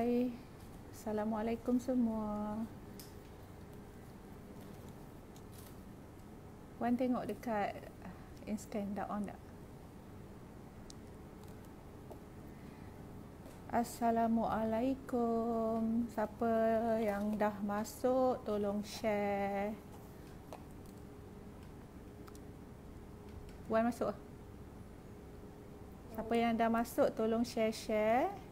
Hai, Assalamualaikum semua. Wan tengok dekat Inscan dah on tak? Assalamualaikum. Siapa yang dah masuk tolong share. Wan masuk? Siapa yang dah masuk tolong share-share.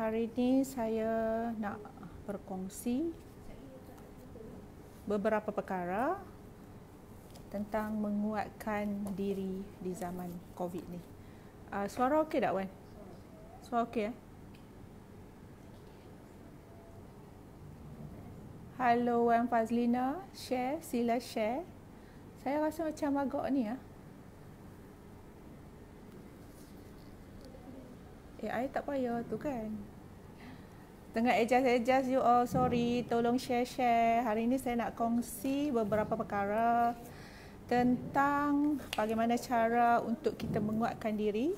Hari ini saya nak berkongsi beberapa perkara tentang menguatkan diri di zaman COVID ni. Suara okey tak, Wan? Suara okey ya? Halo Wan Fazlina, share, sila share. Saya rasa macam agak ni ya. AI tak payah tu kan. Tengah adjust you all, sorry. Tolong share-share. Hari ini saya nak kongsi beberapa perkara tentang bagaimana cara untuk kita menguatkan diri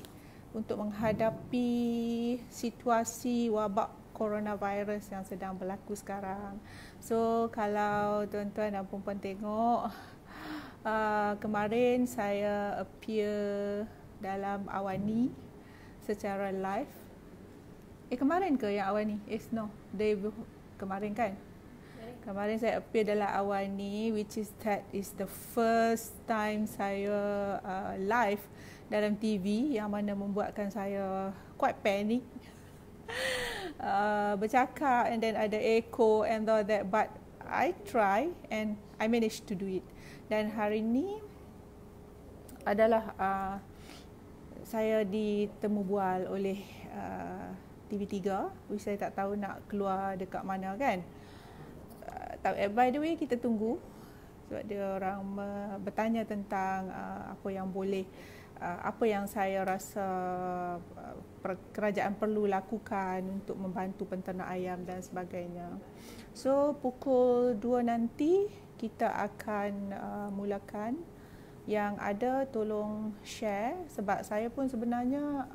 untuk menghadapi situasi wabak coronavirus yang sedang berlaku sekarang. So, kalau tuan-tuan dan puan-puan tengok, kemarin saya appear dalam Awani secara live. Kemarin ke yang Awani? No, day kemarin kan? Kemarin saya appear dalam Awani, which is that is the first time saya live dalam TV, yang mana membuatkan saya quite panic. Bercakap and then ada echo and all that, but I try and I managed to do it. Dan hari ni adalah saya ditemu bual oleh TV3, which saya tak tahu nak keluar dekat mana kan. By the way, kita tunggu sebab dia orang bertanya tentang apa yang boleh, apa yang saya rasa kerajaan perlu lakukan untuk membantu penternak ayam dan sebagainya. So, pukul 2 nanti kita akan mulakan. Yang ada tolong share, sebab saya pun sebenarnya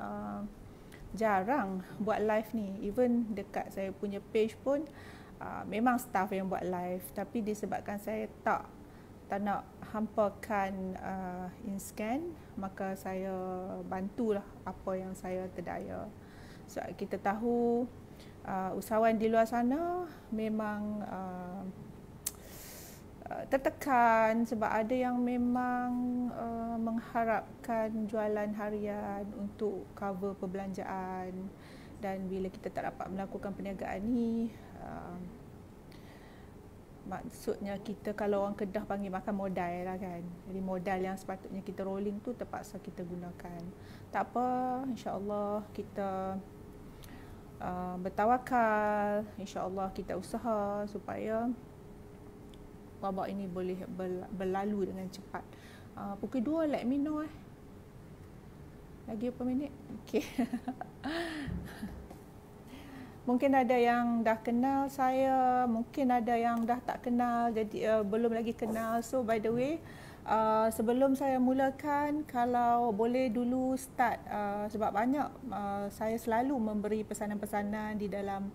jarang buat live ni. Even dekat saya punya page pun memang staff yang buat live, tapi disebabkan saya tak nak hampakan Inscan, maka saya bantulah apa yang saya terdaya. So, kita tahu usahawan di luar sana memang tertekan sebab ada yang memang mengharapkan jualan harian untuk cover perbelanjaan, dan bila kita tak dapat melakukan perniagaan ni, maksudnya kita, kalau orang Kedah panggil, makan modal lah kan. Jadi modal yang sepatutnya kita rolling tu terpaksa kita gunakan. Tak apa, insya-Allah kita bertawakal, insya-Allah kita usaha supaya wabak ini boleh berlalu dengan cepat. Pukul 2 let me know Lagi berapa minit? Okey. Mungkin ada yang dah kenal saya, mungkin ada yang dah tak kenal, jadi belum lagi kenal. So by the way, sebelum saya mulakan, kalau boleh dulu start, sebab banyak saya selalu memberi pesanan-pesanan di dalam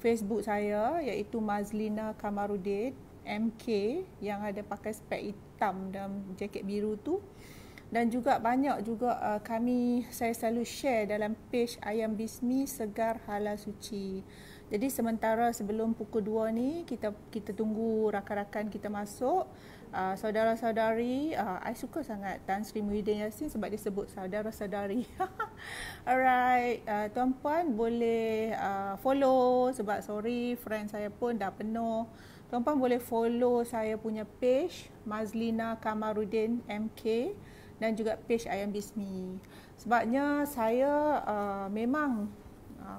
Facebook saya, iaitu Mazlina Kamarudin MK, yang ada pakai spek hitam dan jaket biru tu. Dan juga banyak juga saya selalu share dalam page Ayam Bismi Segar Halal Suci. Jadi sementara sebelum pukul 2 ni, kita tunggu rakan-rakan kita masuk. Saudara-saudari, I suka sangat Tan Sri Muhyiddin Yassin sebab dia sebut saudara-saudari. Alright, tuan-puan boleh follow, sebab sorry friend saya pun dah penuh. Tuan-puan boleh follow saya punya page Mazlina Kamarudin MK dan juga page Ayam Bismi. Sebabnya saya memang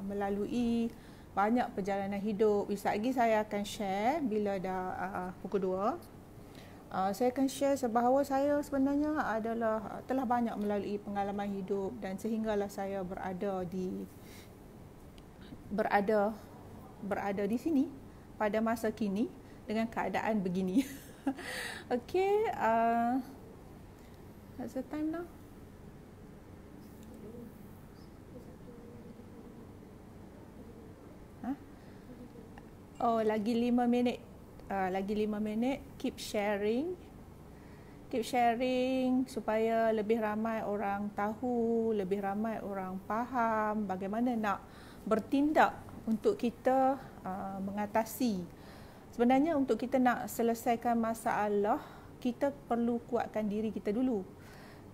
melalui banyak perjalanan hidup. Sekejap lagi saya akan share bila dah pukul 2. Saya akan share bahawa saya sebenarnya telah banyak melalui pengalaman hidup, dan sehinggalah saya berada di sini pada masa kini dengan keadaan begini. Okey, what's the time now? Oh, lagi 5 minit. Lagi 5 minit. Keep sharing. Keep sharing supaya lebih ramai orang tahu, lebih ramai orang faham bagaimana nak bertindak untuk kita mengatasi. Sebenarnya untuk kita nak selesaikan masalah, kita perlu kuatkan diri kita dulu.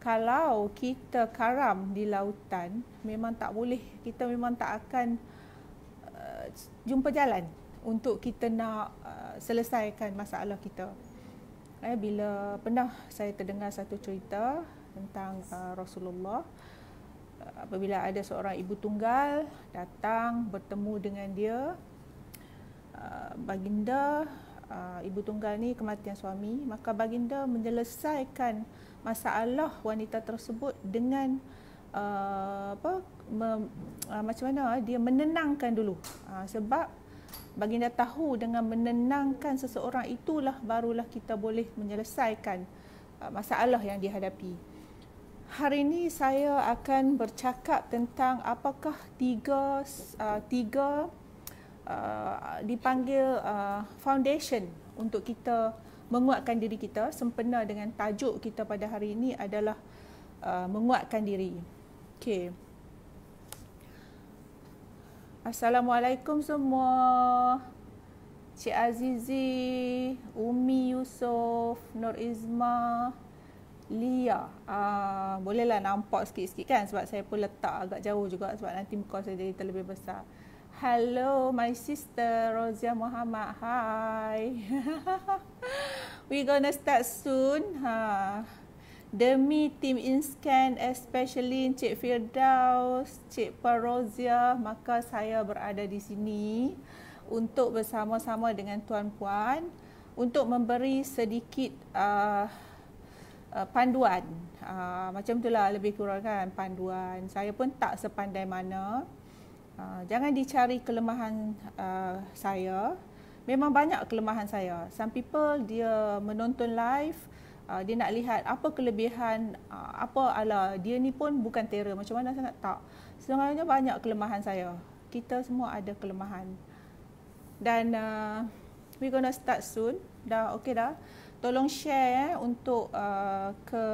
Kalau kita karam di lautan, memang tak boleh. Kita memang tak akan jumpa jalan untuk kita nak selesaikan masalah kita. Bila pernah saya terdengar satu cerita tentang Rasulullah, apabila ada seorang ibu tunggal datang bertemu dengan dia, baginda, ibu tunggal ni kematian suami, maka baginda menyelesaikan masalah wanita tersebut dengan macam mana dia menenangkan dulu, sebab baginda tahu dengan menenangkan seseorang itulah barulah kita boleh menyelesaikan masalah yang dihadapi. Hari ini saya akan bercakap tentang apakah tiga dipanggil foundation untuk kita menguatkan diri kita. Sempena dengan tajuk kita pada hari ini adalah menguatkan diri. Okey. Assalamualaikum semua. Cik Azizi, Umi Yusof, Nur Izma, Lia. Bolehlah nampak sikit-sikit kan, sebab saya pun letak agak jauh juga sebab nanti muka saya jadi terlebih besar. Hello my sister Rozia Muhammad. Hi. We gonna start soon. Demi tim Inscan, especially Cik Firdaus, Cik Parozia, maka saya berada di sini untuk bersama-sama dengan tuan-puan untuk memberi sedikit panduan. Macam itulah lebih kurang kan panduan. Saya pun tak sepandai mana. Jangan dicari kelemahan saya. Memang banyak kelemahan saya. Some people dia menonton live, dia nak lihat apa kelebihan, dia ni pun bukan terror macam mana sangat, tak. Sebenarnya banyak kelemahan saya. Kita semua ada kelemahan. Dan we gonna start soon. Dah okey dah. Tolong share untuk ke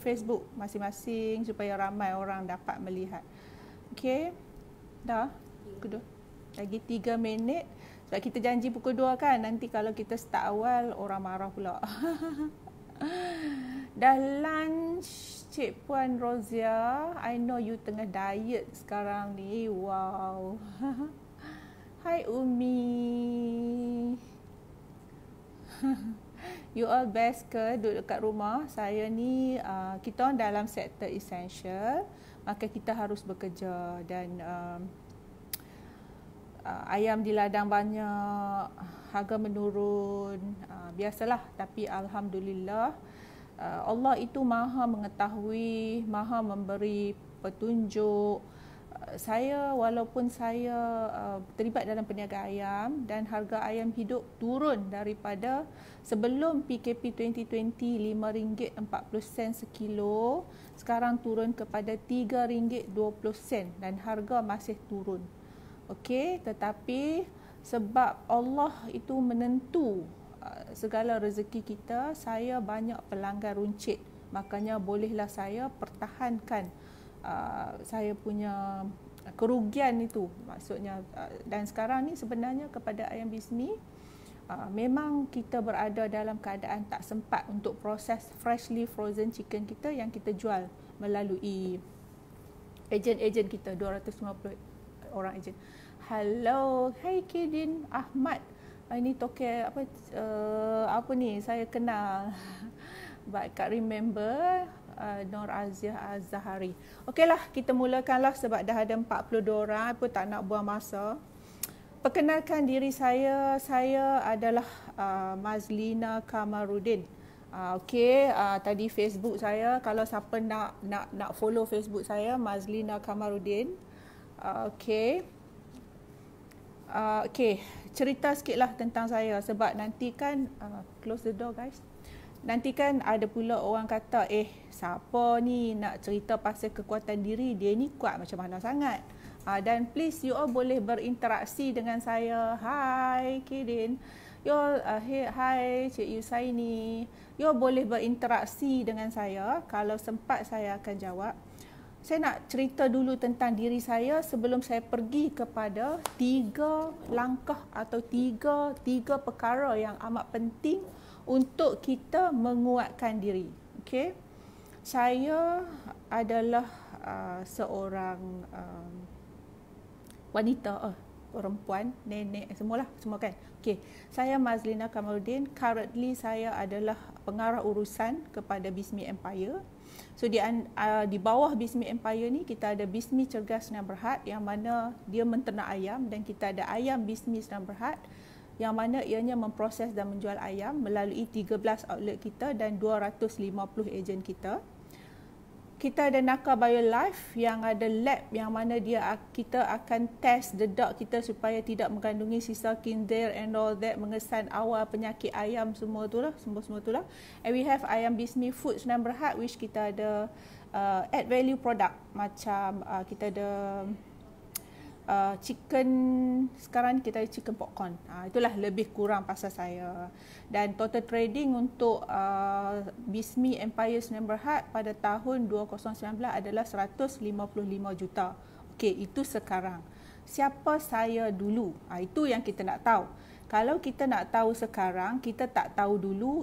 Facebook masing-masing supaya ramai orang dapat melihat. Okey. Dah. Kedua. Lagi 3 minit. Sebab kita janji pukul 2 kan. Nanti kalau kita start awal orang marah pula. Dah lunch Cik Puan Rozia. I know you tengah diet sekarang ni. Wow. Hai Umi. You all best ke duduk dekat rumah? Saya ni kita orang dalam sektor essential, maka kita harus bekerja dan ayam di ladang banyak, harga menurun, biasalah. Tapi Alhamdulillah, Allah itu maha mengetahui, maha memberi petunjuk. Saya walaupun saya terlibat dalam peniaga ayam dan harga ayam hidup turun daripada sebelum PKP 2020 RM5.40 sekilo, sekarang turun kepada RM3.20 dan harga masih turun. Okey, tetapi sebab Allah itu menentu segala rezeki kita, saya banyak pelanggan runcit. Makanya bolehlah saya pertahankan saya punya kerugian itu, maksudnya. Dan sekarang ni sebenarnya kepada Ayam Bismi, memang kita berada dalam keadaan tak sempat untuk proses freshly frozen chicken kita yang kita jual melalui ejen-ejen kita, 250 orang ejen. Hello, hai Kidin Ahmad. Ini toke apa ni, saya kenal. But I can't remember. Nur Aziah Az-Zahari. Okeylah, kita mulakanlah sebab dah ada 42 orang, pun tak nak buang masa. Perkenalkan diri saya adalah Mazlina Kamarudin. Okey, tadi Facebook saya, kalau siapa nak follow Facebook saya, Mazlina Kamarudin. Okey. Okey, cerita sikitlah tentang saya sebab nanti kan close the door guys. Nanti kan ada pula orang kata, siapa ni nak cerita pasal kekuatan diri, dia ni kuat macam mana sangat. Dan please you all boleh berinteraksi dengan saya. Hai Kirin. You all, hai Cik Yusaini. You all boleh berinteraksi dengan saya. Kalau sempat saya akan jawab. Saya nak cerita dulu tentang diri saya sebelum saya pergi kepada 3 langkah atau tiga perkara yang amat penting untuk kita menguatkan diri. Okey. Saya adalah seorang wanita, perempuan, nenek, semualah, semua kan. Okey. Saya Mazlina Kamaluddin. Currently saya adalah pengarah urusan kepada Bismi Empire. So di bawah Bismi Empire ni kita ada Bismi Cergas Senang Berhad yang mana dia menternak ayam, dan kita ada Ayam Bismi Senang Berhad yang mana ianya memproses dan menjual ayam melalui 13 outlet kita dan 250 ejen kita. Kita ada Naka Bio Life yang ada lab yang mana kita akan test dedak kita supaya tidak mengandungi sisa kindir and all that, mengesan awal penyakit ayam semua tu lah. And we have Ayam Bismi Food Senang Berhad which kita ada add value product macam kita ada chicken, sekarang kita ada chicken popcorn. Itulah lebih kurang pasal saya. Dan total trading untuk Bismi Empire Senang Berhad pada tahun 2019 adalah 155 juta. Okey, itu sekarang. Siapa saya dulu? Itu yang kita nak tahu. Kalau kita nak tahu sekarang, kita tak tahu dulu,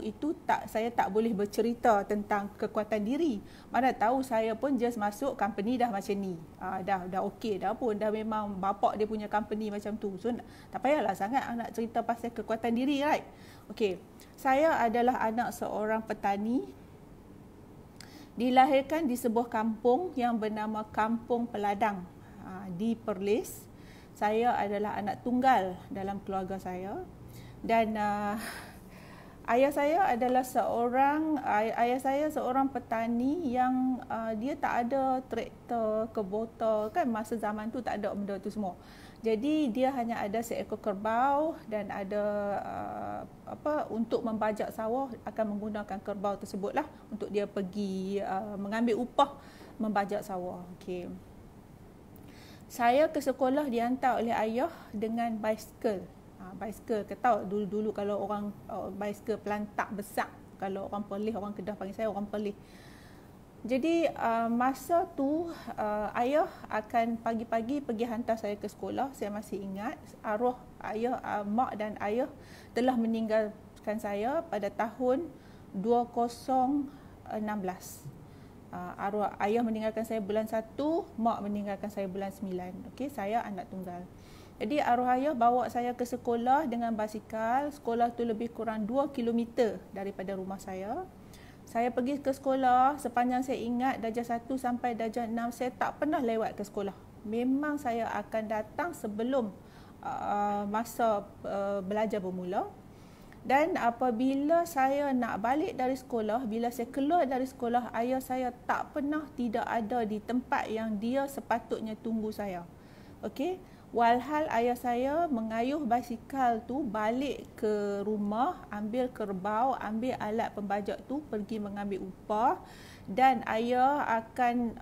saya tak boleh bercerita tentang kekuatan diri. Mana tahu saya pun just masuk company dah macam ni. Dah okey dah pun, dah memang bapak dia punya company macam tu. So tak payahlah sangat nak cerita pasal kekuatan diri, right? Okey. Saya adalah anak seorang petani. Dilahirkan di sebuah kampung yang bernama Kampung Peladang di Perlis. Saya adalah anak tunggal dalam keluarga saya, dan ayah saya adalah seorang petani yang dia tak ada traktor, kubota, kan masa zaman tu tak ada benda tu semua. Jadi dia hanya ada seekor kerbau dan ada untuk membajak sawah akan menggunakan kerbau tersebutlah untuk dia pergi mengambil upah membajak sawah. Okey. Saya ke sekolah dihantar oleh ayah dengan basikal. Basikal, kita tahu dulu kalau orang basikal pelantak besar. Kalau orang Perlis, orang Kedah panggil saya orang Perlis. Jadi masa tu ayah akan pagi-pagi pergi hantar saya ke sekolah. Saya masih ingat arwah ayah, mak dan ayah telah meninggalkan saya pada tahun 2016. Arwah ayah meninggalkan saya bulan 1, mak meninggalkan saya bulan 9. Okey, saya anak tunggal. Jadi arwah ayah bawa saya ke sekolah dengan basikal. Sekolah tu lebih kurang 2 km daripada rumah saya. Saya pergi ke sekolah, sepanjang saya ingat darjah 1 sampai darjah 6 saya tak pernah lewat ke sekolah. Memang saya akan datang sebelum masa belajar bermula. Dan apabila saya nak balik dari sekolah, bila saya keluar dari sekolah, ayah saya tak pernah tidak ada di tempat yang dia sepatutnya tunggu saya. Okey, walhal ayah saya mengayuh basikal tu balik ke rumah, ambil kerbau, ambil alat pembajak tu, pergi mengambil upah, dan ayah akan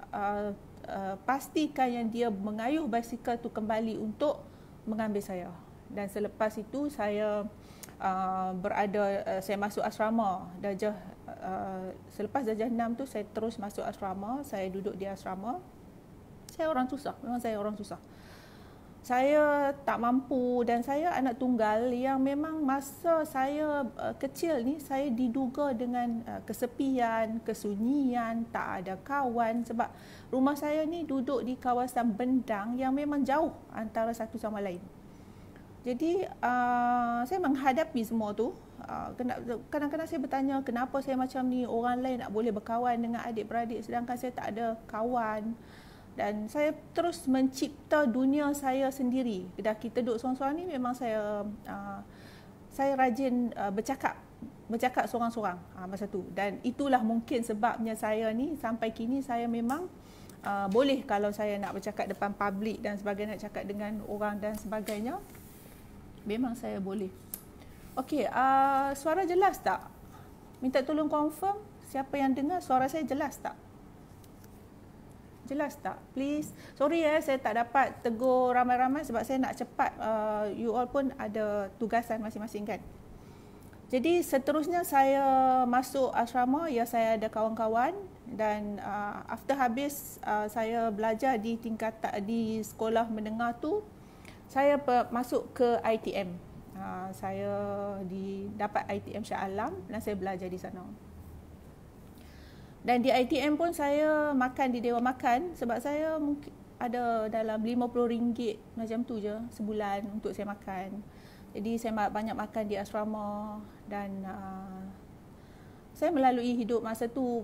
pastikan yang dia mengayuh basikal tu kembali untuk mengambil saya. Dan selepas itu saya saya masuk asrama darjah selepas darjah 6 tu saya terus masuk asrama. Saya duduk di asrama. Saya orang susah, memang saya orang susah. Saya tak mampu dan saya anak tunggal yang memang masa saya kecil ni saya diduga dengan kesepian, kesunyian, tak ada kawan sebab rumah saya ni duduk di kawasan bendang yang memang jauh antara satu sama lain. Jadi saya menghadapi semua tu. Kadang-kadang saya bertanya kenapa saya macam ni, orang lain nak boleh berkawan dengan adik-beradik sedangkan saya tak ada kawan. Dan saya terus mencipta dunia saya sendiri. Dah kita duduk seorang-seorang ni memang saya rajin bercakap seorang-seorang masa tu. Dan itulah mungkin sebabnya saya ni sampai kini saya memang boleh kalau saya nak bercakap depan publik dan sebagainya, nak cakap dengan orang dan sebagainya. Memang saya boleh. Okey, suara jelas tak? Minta tolong confirm siapa yang dengar suara saya jelas tak? Jelas tak? Please. Sorry saya tak dapat tegur ramai-ramai sebab saya nak cepat. You all pun ada tugasan masing-masing kan. Jadi seterusnya saya masuk asrama, ya saya ada kawan-kawan dan after habis saya belajar di di sekolah menengah tu, saya masuk ke ITM. Saya dapat ITM Shah Alam dan saya belajar di sana. Dan di ITM pun saya makan di Dewan Makan sebab saya mungkin ada dalam RM50 macam tu je sebulan untuk saya makan. Jadi saya banyak makan di asrama dan saya melalui hidup masa tu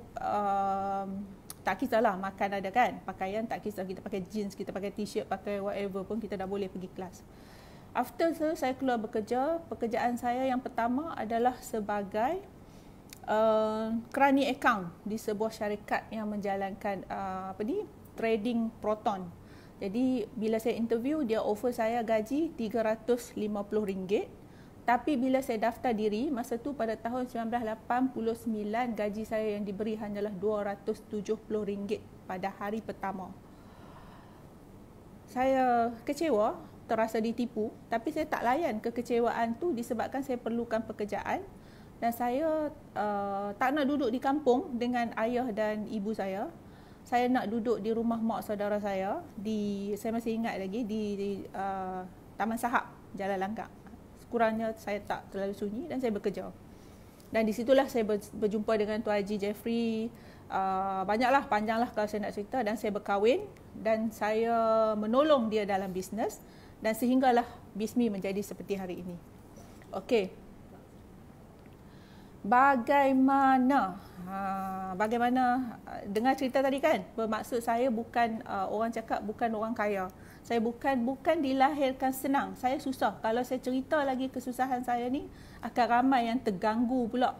tak kisahlah makan ada kan, pakaian tak kisah, kita pakai jeans, kita pakai t-shirt, pakai whatever pun kita dah boleh pergi kelas. After saya keluar bekerja, pekerjaan saya yang pertama adalah sebagai kerani akaun di sebuah syarikat yang menjalankan trading proton. Jadi bila saya interview, dia offer saya gaji RM350. Tapi bila saya daftar diri, masa tu pada tahun 1989, gaji saya yang diberi hanyalah RM270 pada hari pertama. Saya kecewa, terasa ditipu, tapi saya tak layan kekecewaan tu disebabkan saya perlukan pekerjaan dan saya tak nak duduk di kampung dengan ayah dan ibu saya. Saya nak duduk di rumah mak saudara saya saya masih ingat lagi di Taman Sahab, Jalan Langgar. Sekurangnya saya tak terlalu sunyi dan saya bekerja. Dan di situlah saya berjumpa dengan Tuan Haji Jeffrey. Banyaklah, panjanglah kalau saya nak cerita, dan saya berkahwin dan saya menolong dia dalam bisnes dan sehinggalah BISMI menjadi seperti hari ini. Okey. Bagaimana dengar cerita tadi kan, bermaksud saya bukan orang cakap bukan orang kaya. Saya bukan dilahirkan senang. Saya susah. Kalau saya cerita lagi kesusahan saya ni, akan ramai yang terganggu pula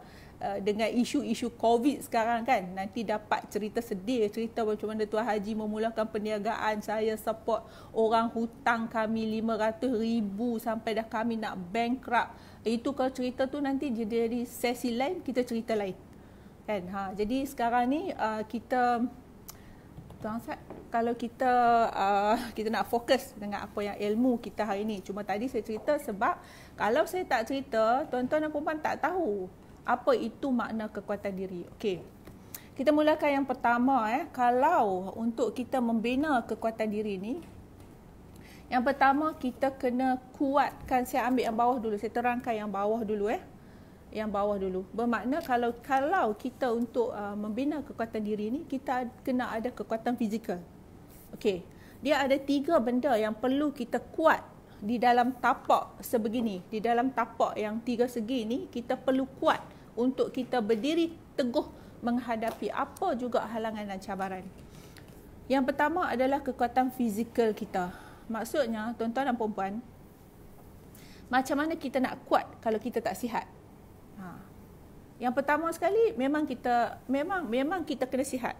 dengan isu-isu COVID sekarang kan. Nanti dapat cerita sedih, cerita macam mana Tuan Haji memulakan perniagaan, saya support orang hutang kami 500,000 sampai dah kami nak bankrupt. Itu kalau cerita tu nanti jadi sesi lain, kita cerita lain. Kan? Jadi sekarang ni kita kalau kita nak fokus dengan apa yang ilmu kita hari ni. Cuma tadi saya cerita sebab kalau saya tak cerita, tuan-tuan dan puan tak tahu apa itu makna kekuatan diri. Okey. Kita mulakan yang pertama kalau untuk kita membina kekuatan diri ni, yang pertama kita kena kuatkan. Saya ambil yang bawah dulu. Saya terangkan yang bawah dulu Yang bawah dulu. Bermakna kalau kita untuk membina kekuatan diri ni, kita kena ada kekuatan fizikal. Okey. Dia ada 3 benda yang perlu kita kuat di dalam tapak sebegini. Di dalam tapak yang 3 segi ni, kita perlu kuat untuk kita berdiri teguh menghadapi apa juga halangan dan cabaran. Yang pertama adalah kekuatan fizikal kita. Maksudnya, tuan-tuan dan puan-puan, macam mana kita nak kuat kalau kita tak sihat? Yang pertama sekali, memang kita kena sihat.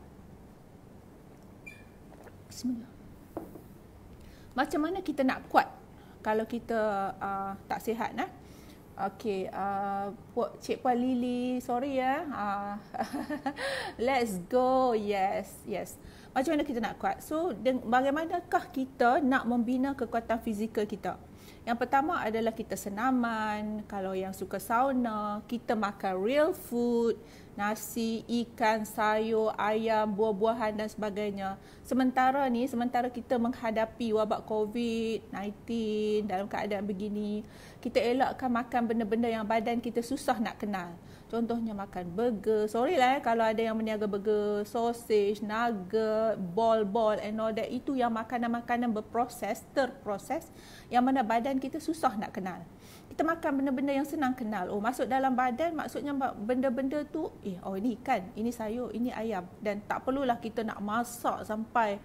Bismillah. Macam mana kita nak kuat kalau kita tak sihat? Okey, Cik Puan Lily, sorry let's go. Yes. Macam mana kita nak kuat? So, bagaimanakah kita nak membina kekuatan fizikal kita? Yang pertama adalah kita senaman. Kalau yang suka sauna, kita makan real food, nasi, ikan, sayur, ayam, buah-buahan dan sebagainya. Sementara kita menghadapi wabak COVID-19 dalam keadaan begini, kita elakkan makan benda-benda yang badan kita susah nak kenal. Contohnya makan burger. Sorry lah kalau ada yang meniaga burger, sausage, nugget, ball and all that. Itu yang makanan-makanan berproses, terproses, yang mana badan kita susah nak kenal. Kita makan benda-benda yang senang kenal. Masuk dalam badan, maksudnya benda-benda tu, ini ikan, ini sayur, ini ayam. Dan tak perlulah kita nak masak sampai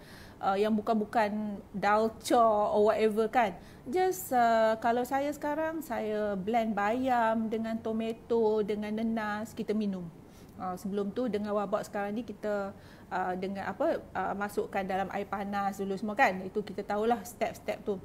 yang bukan-bukan dalca or whatever kan. Just kalau saya sekarang, saya blend bayam dengan tomato, dengan nenas, kita minum. Sebelum tu dengan wabak sekarang ni kita masukkan dalam air panas dulu semua kan. Itu kita tahulah step-step tu.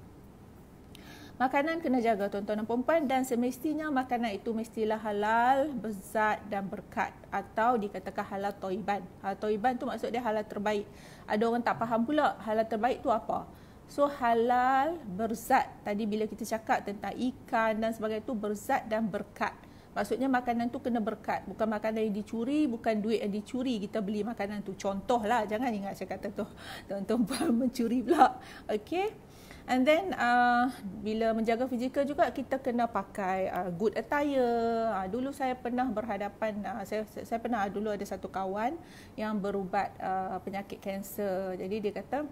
Makanan kena jaga tuan-tuan dan puan-puan, dan semestinya makanan itu mestilah halal, berzat dan berkat, atau dikatakan halal toiban. Halal toiban tu maksud dia halal terbaik. Ada orang tak faham pula halal terbaik tu apa. So halal berzat, tadi bila kita cakap tentang ikan dan sebagainya tu berzat dan berkat. Maksudnya makanan tu kena berkat, bukan makanan yang dicuri, bukan duit yang dicuri kita beli makanan tu. Contohlah, jangan ingat saya kata tu tuan-tuan mencuri pula. Okay. And then bila menjaga fizikal juga kita kena pakai good attire. Dulu saya pernah berhadapan, saya pernah dulu ada satu kawan yang berubat penyakit kanser. Jadi dia kata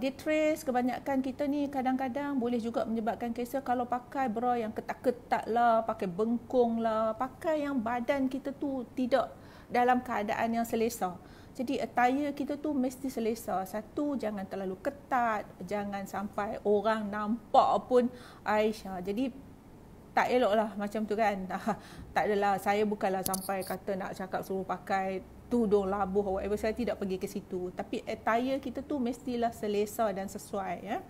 dia trace kebanyakan kita ni kadang-kadang boleh juga menyebabkan kanser kalau pakai bra yang ketat-ketat lah, pakai bengkung lah, pakai yang badan kita tu tidak dalam keadaan yang selesa. Jadi attire kita tu mesti selesa. Satu, jangan terlalu ketat, jangan sampai orang nampak pun Aisyah. Jadi tak elok lah macam tu kan. Tak adalah, saya bukanlah sampai kata nak cakap suruh pakai tudung labuh whatever, saya tidak pergi ke situ. Tapi attire kita tu mestilah selesa dan sesuai ya.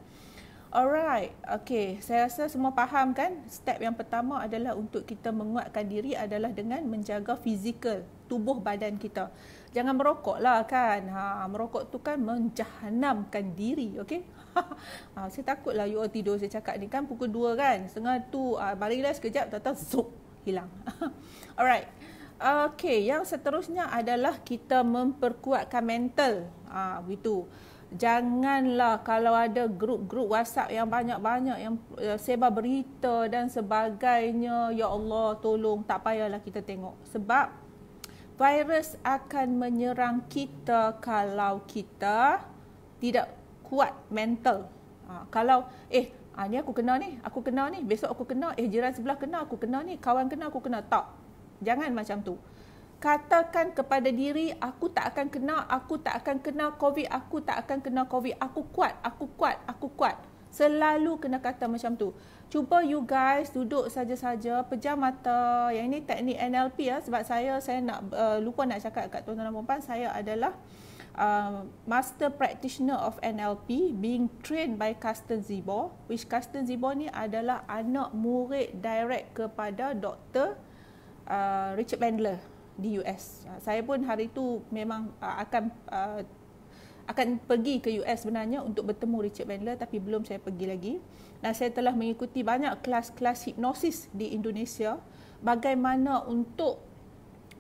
Alright, okay. Saya rasa semua faham kan? Step yang pertama adalah untuk kita menguatkan diri adalah dengan menjaga fizikal, tubuh badan kita. Jangan merokok lah kan. Merokok tu kan menjahanamkan diri, okay? Saya takut lah you all tidur saya cakap ni kan pukul 2 kan. Setengah tu, baringlah sekejap, tak-tak, zup, hilang. Alright. Okay, yang seterusnya adalah kita memperkuatkan mental. Begitu. Janganlah kalau ada grup-grup WhatsApp yang banyak-banyak yang sebar berita dan sebagainya, ya Allah tolong tak payahlah kita tengok. Sebab virus akan menyerang kita kalau kita tidak kuat mental. Kalau ni aku kena ni, besok aku kena, jiran sebelah kena, aku kena ni, kawan kena, aku kena. Tak. Jangan macam tu. Katakan kepada diri, aku tak akan kena COVID, aku tak akan kena COVID. Aku kuat. Selalu kena kata macam tu. Cuba you guys duduk saja-saja, pejam mata. Yang ini teknik NLP ya, sebab saya nak lupa nak cakap kat tuan-tuan dan puan-puan, saya adalah Master Practitioner of NLP being trained by Carsten Zibo, which Carsten Zibo ni adalah anak murid direct kepada Dr. Richard Bandler di US. Saya pun hari itu memang akan pergi ke US sebenarnya untuk bertemu Richard Bandler, tapi belum saya pergi lagi. Dan saya telah mengikuti banyak kelas-kelas hipnosis di Indonesia, bagaimana untuk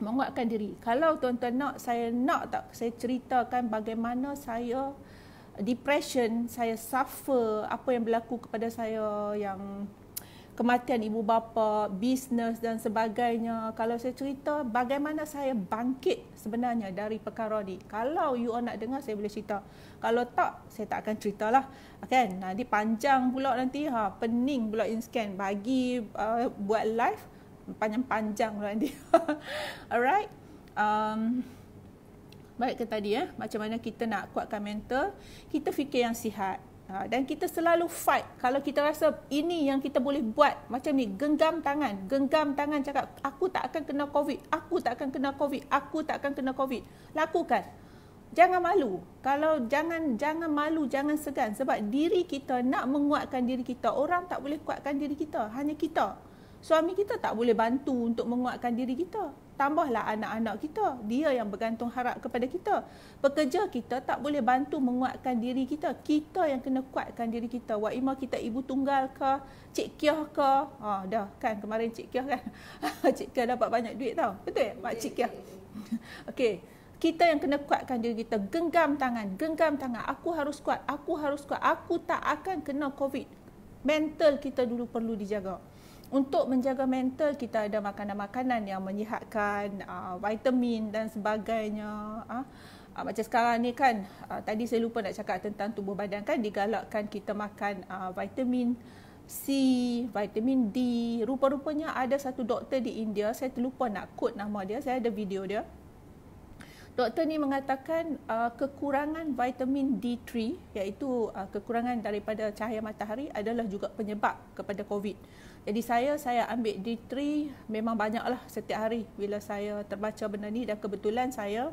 menguatkan diri. Kalau tuan-tuan nak, saya ceritakan bagaimana saya depression, saya suffer, apa yang berlaku kepada saya, yang kematian ibu bapa, bisnes dan sebagainya. Kalau saya cerita bagaimana saya bangkit sebenarnya dari perkara ni. Kalau you all nak dengar, saya boleh cerita. Kalau tak, saya tak akan ceritalah. Kan? Nanti panjang pula nanti. Pening pula inscan. Bagi buat live, panjang-panjang pula nanti. Alright. Baik ke tadi macam mana kita nak kuatkan mental, kita fikir yang sihat. Dan kita selalu fight. Kalau kita rasa ini yang kita boleh buat, macam ni, genggam tangan cakap, aku tak akan kena COVID, aku tak akan kena COVID. Lakukan. Jangan malu. Kalau jangan malu, jangan segan, sebab diri kita nak menguatkan diri kita. Orang tak boleh kuatkan diri kita, hanya kita. Suami kita tak boleh bantu untuk menguatkan diri kita. Tambahlah anak-anak kita, dia yang bergantung harap kepada kita. Pekerja kita tak boleh bantu menguatkan diri kita. Kita yang kena kuatkan diri kita. Wa imma kita ibu tunggal ke, Cik Kiah ke. Dah kan kemarin Cik Kiah kan. Cik Kiah dapat banyak duit tau. Betul Mak Cik Kiah? Okey. Kita yang kena kuatkan diri kita. Genggam tangan. Aku harus kuat. Aku tak akan kena COVID. Mental kita dulu perlu dijaga. Untuk menjaga mental, kita ada makanan-makanan yang menyihatkan, vitamin dan sebagainya. Macam sekarang ni kan, tadi saya lupa nak cakap tentang tubuh badan kan, digalakkan kita makan vitamin C, vitamin D. Rupa-rupanya ada satu doktor di India, saya terlupa nak quote nama dia, saya ada video dia. Doktor ni mengatakan kekurangan vitamin D3, iaitu kekurangan daripada cahaya matahari adalah juga penyebab kepada COVID. Jadi saya ambil D3 memang banyaklah setiap hari bila saya terbaca benda ni, dan kebetulan saya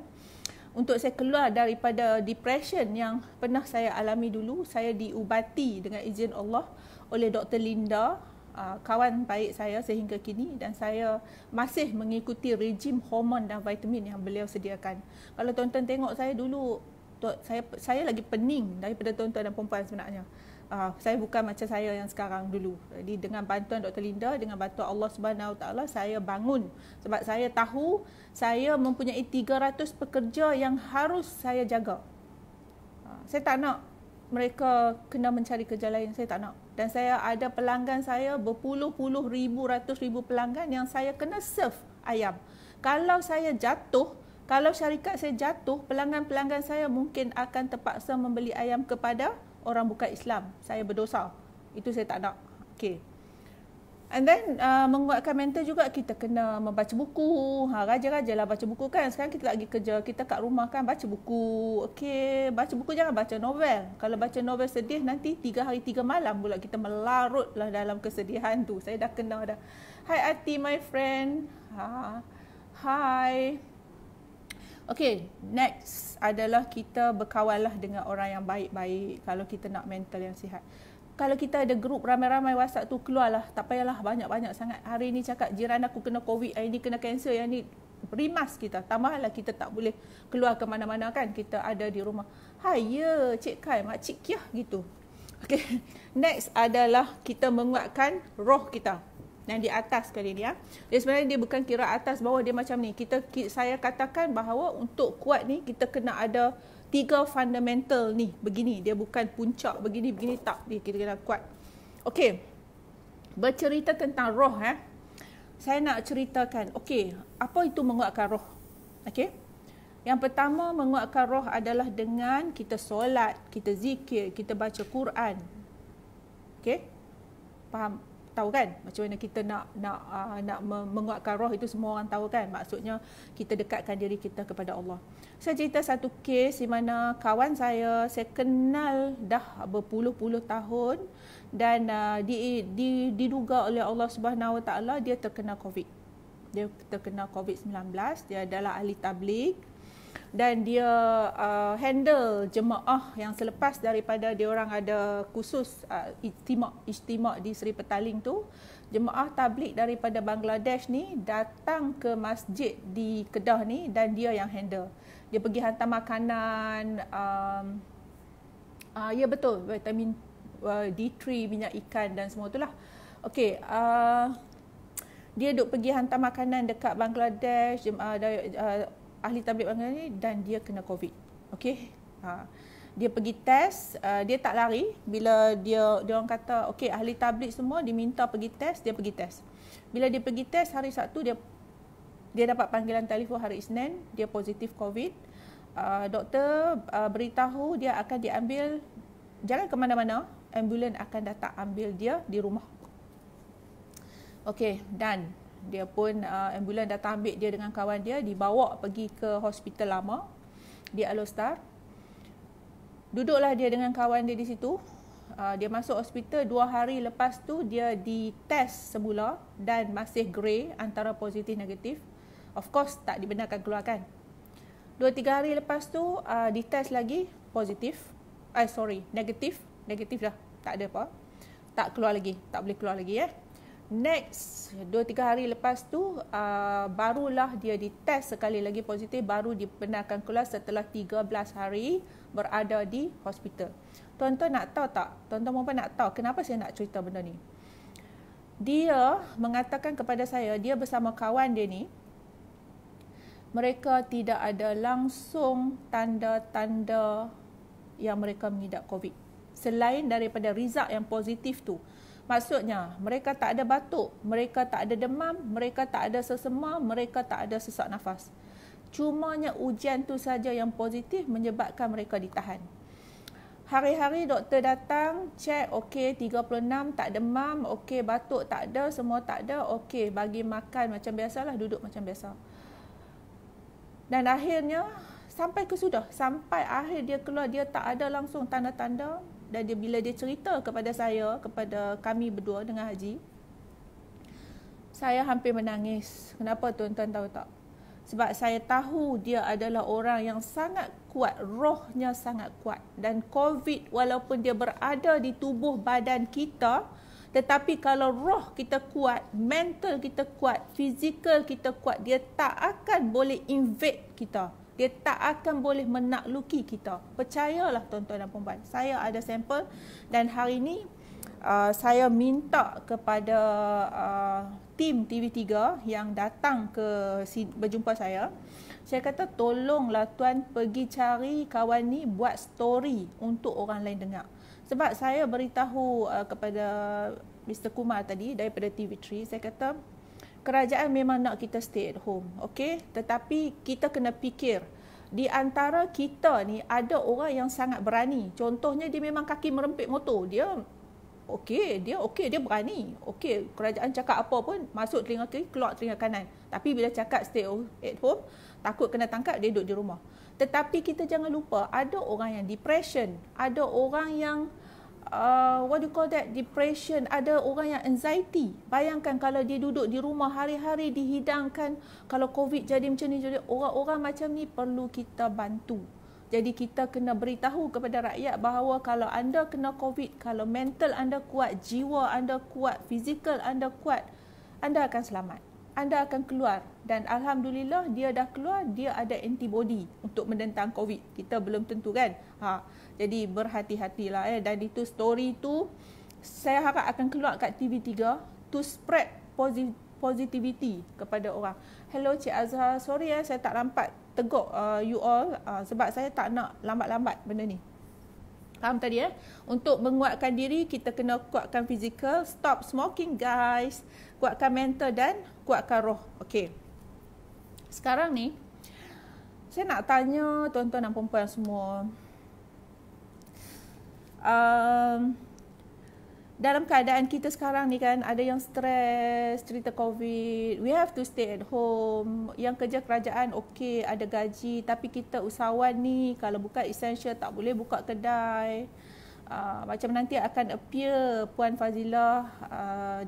untuk saya keluar daripada depression yang pernah saya alami dulu. Saya diubati dengan izin Allah oleh Dr. Linda, kawan baik saya sehingga kini, dan saya masih mengikuti rejim hormon dan vitamin yang beliau sediakan. Kalau tuan-tuan tengok saya dulu, saya lagi pening daripada tuan-tuan dan perempuan sebenarnya. Saya bukan macam saya yang sekarang dulu. Jadi dengan bantuan Dr. Linda, dengan bantuan Allah Subhanahu Wa Taala, saya bangun sebab saya tahu saya mempunyai 300 pekerja yang harus saya jaga. Saya tak nak mereka kena mencari kerja lain, saya tak nak. Dan saya ada pelanggan saya berpuluh-puluh ribu, ratus ribu pelanggan yang saya kena serve ayam. Kalau saya jatuh, kalau syarikat saya jatuh, pelanggan-pelanggan saya mungkin akan terpaksa membeli ayam kepada orang bukan Islam. Saya berdosa. Itu saya tak nak. Okay. And then menguatkan mental juga, kita kena membaca buku. Raja-rajalah baca buku kan. Sekarang kita lagi kerja, kita kat rumah kan, baca buku. Okay, baca buku, jangan baca novel. Kalau baca novel sedih, nanti 3 hari 3 malam pula kita melarutlah dalam kesedihan tu. Saya dah kena dah. Hi Ati, my friend. Hi. Okay, next adalah kita berkawanlah dengan orang yang baik-baik kalau kita nak mental yang sihat. Kalau kita ada grup ramai-ramai WhatsApp tu, keluarlah. Tak payahlah banyak-banyak sangat. Hari ni cakap jiran aku kena COVID, hari ni kena kanser, yang ni rimas kita. Tambahlah kita tak boleh keluar ke mana-mana kan. Kita ada di rumah. Hai ya, Cik Kai, Makcik Kiah gitu. Okay, next adalah kita menguatkan roh kita. Yang di atas kali ni ya. Dia sebenarnya dia bukan kira atas bawah, dia macam ni. Saya katakan bahawa untuk kuat ni kita kena ada 3 fundamental ni. Begini, dia bukan puncak begini tak. Kita kena kuat. Okey. Bercerita tentang roh Saya nak ceritakan, okey, apa itu menguatkan roh? Okey. Yang pertama, menguatkan roh adalah dengan kita solat, kita zikir, kita baca Quran. Okey? Faham? Tahu kan macam mana kita nak menguatkan roh itu, semua orang tahu kan. Maksudnya kita dekatkan diri kita kepada Allah. Saya cerita satu kes di mana kawan saya kenal dah berpuluh-puluh tahun, dan diduga oleh Allah Subhanahu Wa Taala dia terkena COVID. Dia terkena COVID-19, dia adalah ahli tabligh. Dan dia handle jemaah yang selepas daripada dia orang ada khusus ijtima' di Seri Petaling tu, jemaah tabligh daripada Bangladesh ni datang ke masjid di Kedah ni, dan dia yang handle. Dia pergi hantar makanan, ya betul, vitamin D3, minyak ikan dan semua itulah. Okey, dia duk pergi hantar makanan dekat Bangladesh, ahli tabligh Bangladesh ni, dan dia kena COVID. Okey. Dia pergi test, dia tak lari. Bila dia orang kata, okey, ahli tabligh semua diminta pergi test, dia pergi test. Bila dia pergi test hari Sabtu, dia dapat panggilan telefon hari Isnin, dia positif COVID. Doktor beritahu dia akan diambil, jangan ke mana-mana, ambulan akan datang ambil dia di rumah. Okey, dan dia pun ambulan datang ambil dia dengan kawan dia, dibawa pergi ke hospital lama di Alostar. Duduklah dia dengan kawan dia di situ. Dia masuk hospital, 2 hari lepas tu dia ditest semula dan masih grey, antara positif negatif. Of course tak dibenarkan keluarkan. 2-3 hari lepas tu ditest lagi positif. Negatif dah. Tak ada apa. Tak keluar lagi, tak boleh keluar lagi ya. Next, 2-3 hari lepas tu barulah dia ditest sekali lagi positif, baru dibenarkan keluar setelah 13 hari berada di hospital. Tuan-tuan nak tahu tak? Tuan-tuan perempuan nak tahu kenapa saya nak cerita benda ni? Dia mengatakan kepada saya, dia bersama kawan dia ni, mereka tidak ada langsung tanda-tanda yang mereka mengidap COVID. Selain daripada result yang positif tu. Maksudnya, mereka tak ada batuk, mereka tak ada demam, mereka tak ada sesema, mereka tak ada sesak nafas. Cumanya ujian tu saja yang positif menyebabkan mereka ditahan. Hari-hari doktor datang, cek, okey 36, tak demam, okey batuk tak ada, semua tak ada, okey bagi makan macam biasalah, duduk macam biasa. Dan akhirnya, sampai akhir dia keluar, dia tak ada langsung tanda-tanda. Dan bila dia cerita kepada saya, kepada kami berdua dengan Haji, saya hampir menangis. Kenapa tuan-tuan tahu tak? Sebab saya tahu dia adalah orang yang sangat kuat, rohnya sangat kuat. Dan COVID walaupun dia berada di tubuh badan kita, tetapi kalau roh kita kuat, mental kita kuat, fizikal kita kuat, dia tak akan boleh invade kita. Dia tak akan boleh menakluki kita. Percayalah tuan-tuan dan puan-puan. Saya ada sampel dan hari ini saya minta kepada tim TV3 yang datang berjumpa saya. Saya kata tolonglah tuan pergi cari kawan ni buat story untuk orang lain dengar. Sebab saya beritahu kepada Mr. Kumar tadi daripada TV3, saya kata kerajaan memang nak kita stay at home, okey? Tetapi kita kena fikir, di antara kita ni ada orang yang sangat berani. Contohnya dia memang kaki merempit motor, dia berani. Okey, kerajaan cakap apa pun, masuk telinga kiri, keluar telinga kanan. Tapi bila cakap stay at home, takut kena tangkap, dia duduk di rumah. Tetapi kita jangan lupa, ada orang yang depression, ada orang yang depression, ada orang yang anxiety. Bayangkan kalau dia duduk di rumah hari-hari dihidangkan, kalau COVID jadi macam ni, jadi orang-orang macam ni perlu kita bantu. Jadi kita kena beritahu kepada rakyat bahawa kalau anda kena COVID, kalau mental anda kuat, jiwa anda kuat, fizikal anda kuat, anda akan selamat. Anda akan keluar. Dan Alhamdulillah dia dah keluar, dia ada antibody untuk menentang COVID. Kita belum tentu kan. Jadi berhati-hatilah. Dan itu story tu saya harap akan keluar kat TV3 to spread positivity kepada orang. Hello Cik Azhar, sorry saya tak nampak teguk you all sebab saya tak nak lambat-lambat benda ni. Faham tadi Untuk menguatkan diri, kita kena kuatkan fizikal, stop smoking guys, kuatkan mental dan kuatkan roh. Okey. Sekarang ni saya nak tanya tuan-tuan dan puan-puan semua. Dalam keadaan kita sekarang ni kan, ada yang stres cerita COVID, we have to stay at home. Yang kerja kerajaan okey, ada gaji, tapi kita usahawan ni kalau bukan essential tak boleh buka kedai. Macam nanti akan appear Puan Fazilah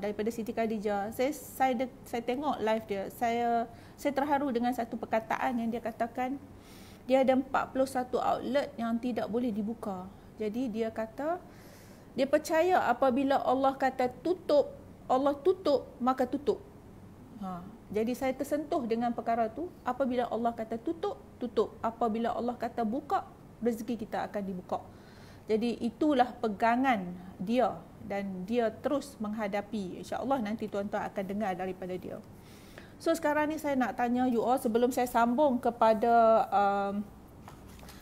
daripada Siti Khadijah. Saya tengok live dia. Saya terharu dengan satu perkataan yang dia katakan, dia ada 41 outlet yang tidak boleh dibuka. Jadi dia kata dia percaya apabila Allah kata tutup, Allah tutup, maka tutup. Jadi saya tersentuh dengan perkara tu. Apabila Allah kata tutup, tutup. Apabila Allah kata buka, rezeki kita akan dibuka. Jadi itulah pegangan dia dan dia terus menghadapi. InsyaAllah nanti tuan-tuan akan dengar daripada dia. So sekarang ni saya nak tanya you all sebelum saya sambung kepada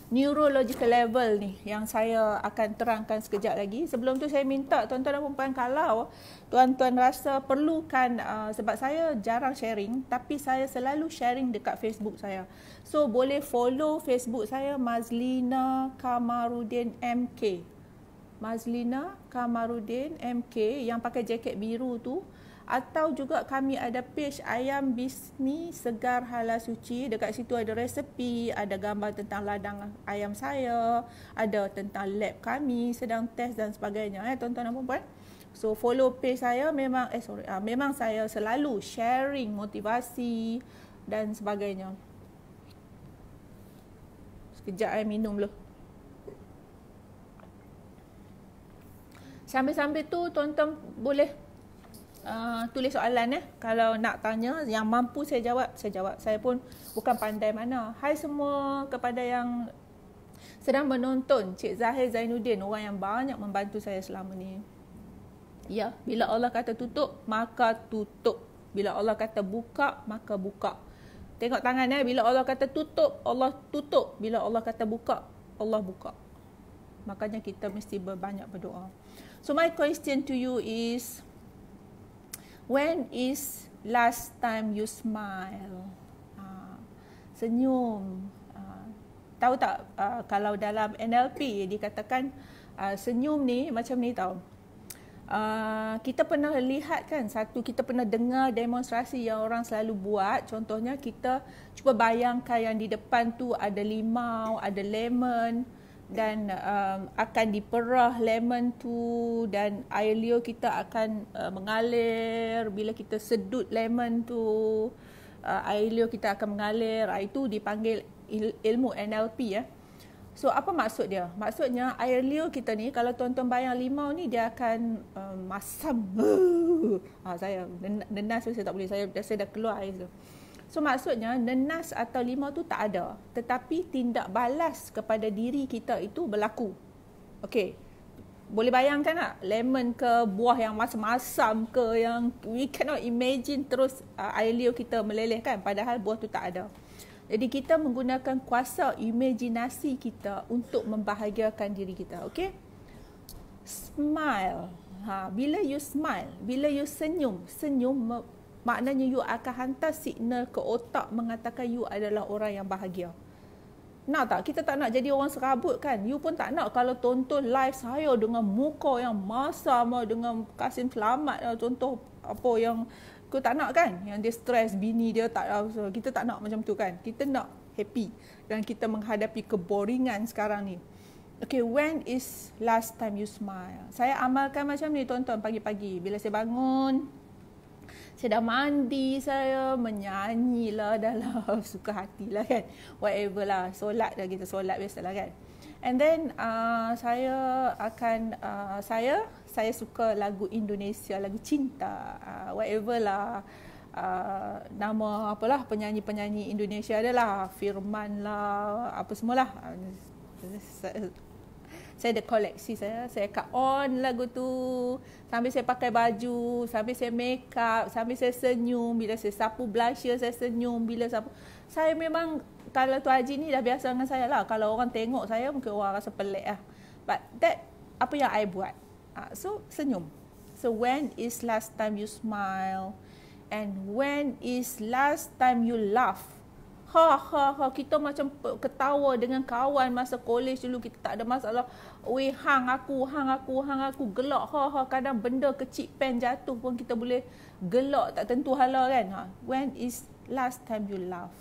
neurological level ni yang saya akan terangkan sekejap lagi. Sebelum tu saya minta tuan-tuan dan puan-puan, kalau tuan-tuan rasa perlukan, sebab saya jarang sharing tapi saya selalu sharing dekat Facebook saya. So boleh follow Facebook saya, Mazlina Kamarudin MK. Mazlina Kamarudin MK yang pakai jaket biru tu. Atau juga kami ada page Ayam Bismi Segar Halal Suci. Dekat situ ada resepi, ada gambar tentang ladang ayam saya, ada tentang lab kami sedang test dan sebagainya tuan-tuan dan puan-puan. So follow page saya, memang saya selalu sharing motivasi dan sebagainya. Sekejap minum dulu. Sambil-sambil tu tuan-tuan boleh tulis soalan kalau nak tanya, yang mampu saya jawab. Saya pun bukan pandai mana. Hai semua kepada yang sedang menonton, Cik Zahir Zainuddin, orang yang banyak membantu saya selama ni. Ya, bila Allah kata tutup, maka tutup. Bila Allah kata buka, maka buka. Tengok tangan bila Allah kata tutup, Allah tutup. Bila Allah kata buka, Allah buka. Makanya kita mesti berbanyak berdoa. So my question to you is, when is last time you smile? Senyum. Tahu tak kalau dalam NLP dikatakan senyum ni macam ni tau. Kita pernah lihat kan, kita pernah dengar demonstrasi yang orang selalu buat. Contohnya kita cuba bayangkan yang di depan tu ada limau, ada lemon, dan akan diperah lemon tu dan air liur kita akan mengalir bila kita sedut lemon tu. air liur kita akan mengalir. Itu dipanggil ilmu NLP ya. So apa maksud dia? Maksudnya air liur kita ni, kalau tuan-tuan bayang limau ni dia akan masam. Saya nenas saya tak boleh, saya dah keluar air tu. So maksudnya nenas atau limau tu tak ada, tetapi tindak balas kepada diri kita itu berlaku. Okey. Boleh bayangkan tak? Lemon ke, buah yang masam-masam ke, yang we cannot imagine terus air liur kita meleleh kan, padahal buah tu tak ada. Jadi kita menggunakan kuasa imajinasi kita untuk membahagiakan diri kita. Okey? Smile. Bila you smile, bila you senyum, maknanya you akan hantar signal ke otak mengatakan you adalah orang yang bahagia. Nak tak? Kita tak nak jadi orang serabut kan? You pun tak nak kalau tonton live saya dengan muka yang masam, dengan kasim selamat, contoh apa yang kau tak nak kan? Yang dia stres, bini dia tak, kita tak nak macam tu kan? Kita nak happy dan kita menghadapi keboringan sekarang ni. Okay, when is last time you smile? Saya amalkan macam ni tuan-tuan pagi-pagi. Bila saya bangun, saya dah mandi, saya menyanyilah dalam suka hatilah kan. Whatever lah, solat dah kita solat biasalah kan. And then saya akan saya suka lagu Indonesia, lagu cinta, whatever lah, nama apalah penyanyi-penyanyi Indonesia adalah Firman lah, apa semualah. Saya ada koleksi saya cut on lagu tu sambil saya pakai baju, sambil saya make up, sambil saya senyum, bila saya sapu blusher saya senyum, bila sapu. Saya memang, kalau Tu Haji ni dah biasa dengan saya lah. Kalau orang tengok saya mungkin orang rasa pelik lah. But that apa yang I buat. So senyum. So when is last time you smile? And when is last time you laugh? Kita macam ketawa dengan kawan masa college dulu, kita tak ada masalah. Weh, hang aku, gelak. Kadang benda kecil pen jatuh pun kita boleh gelak tak tentu hala kan. When is last time you laugh?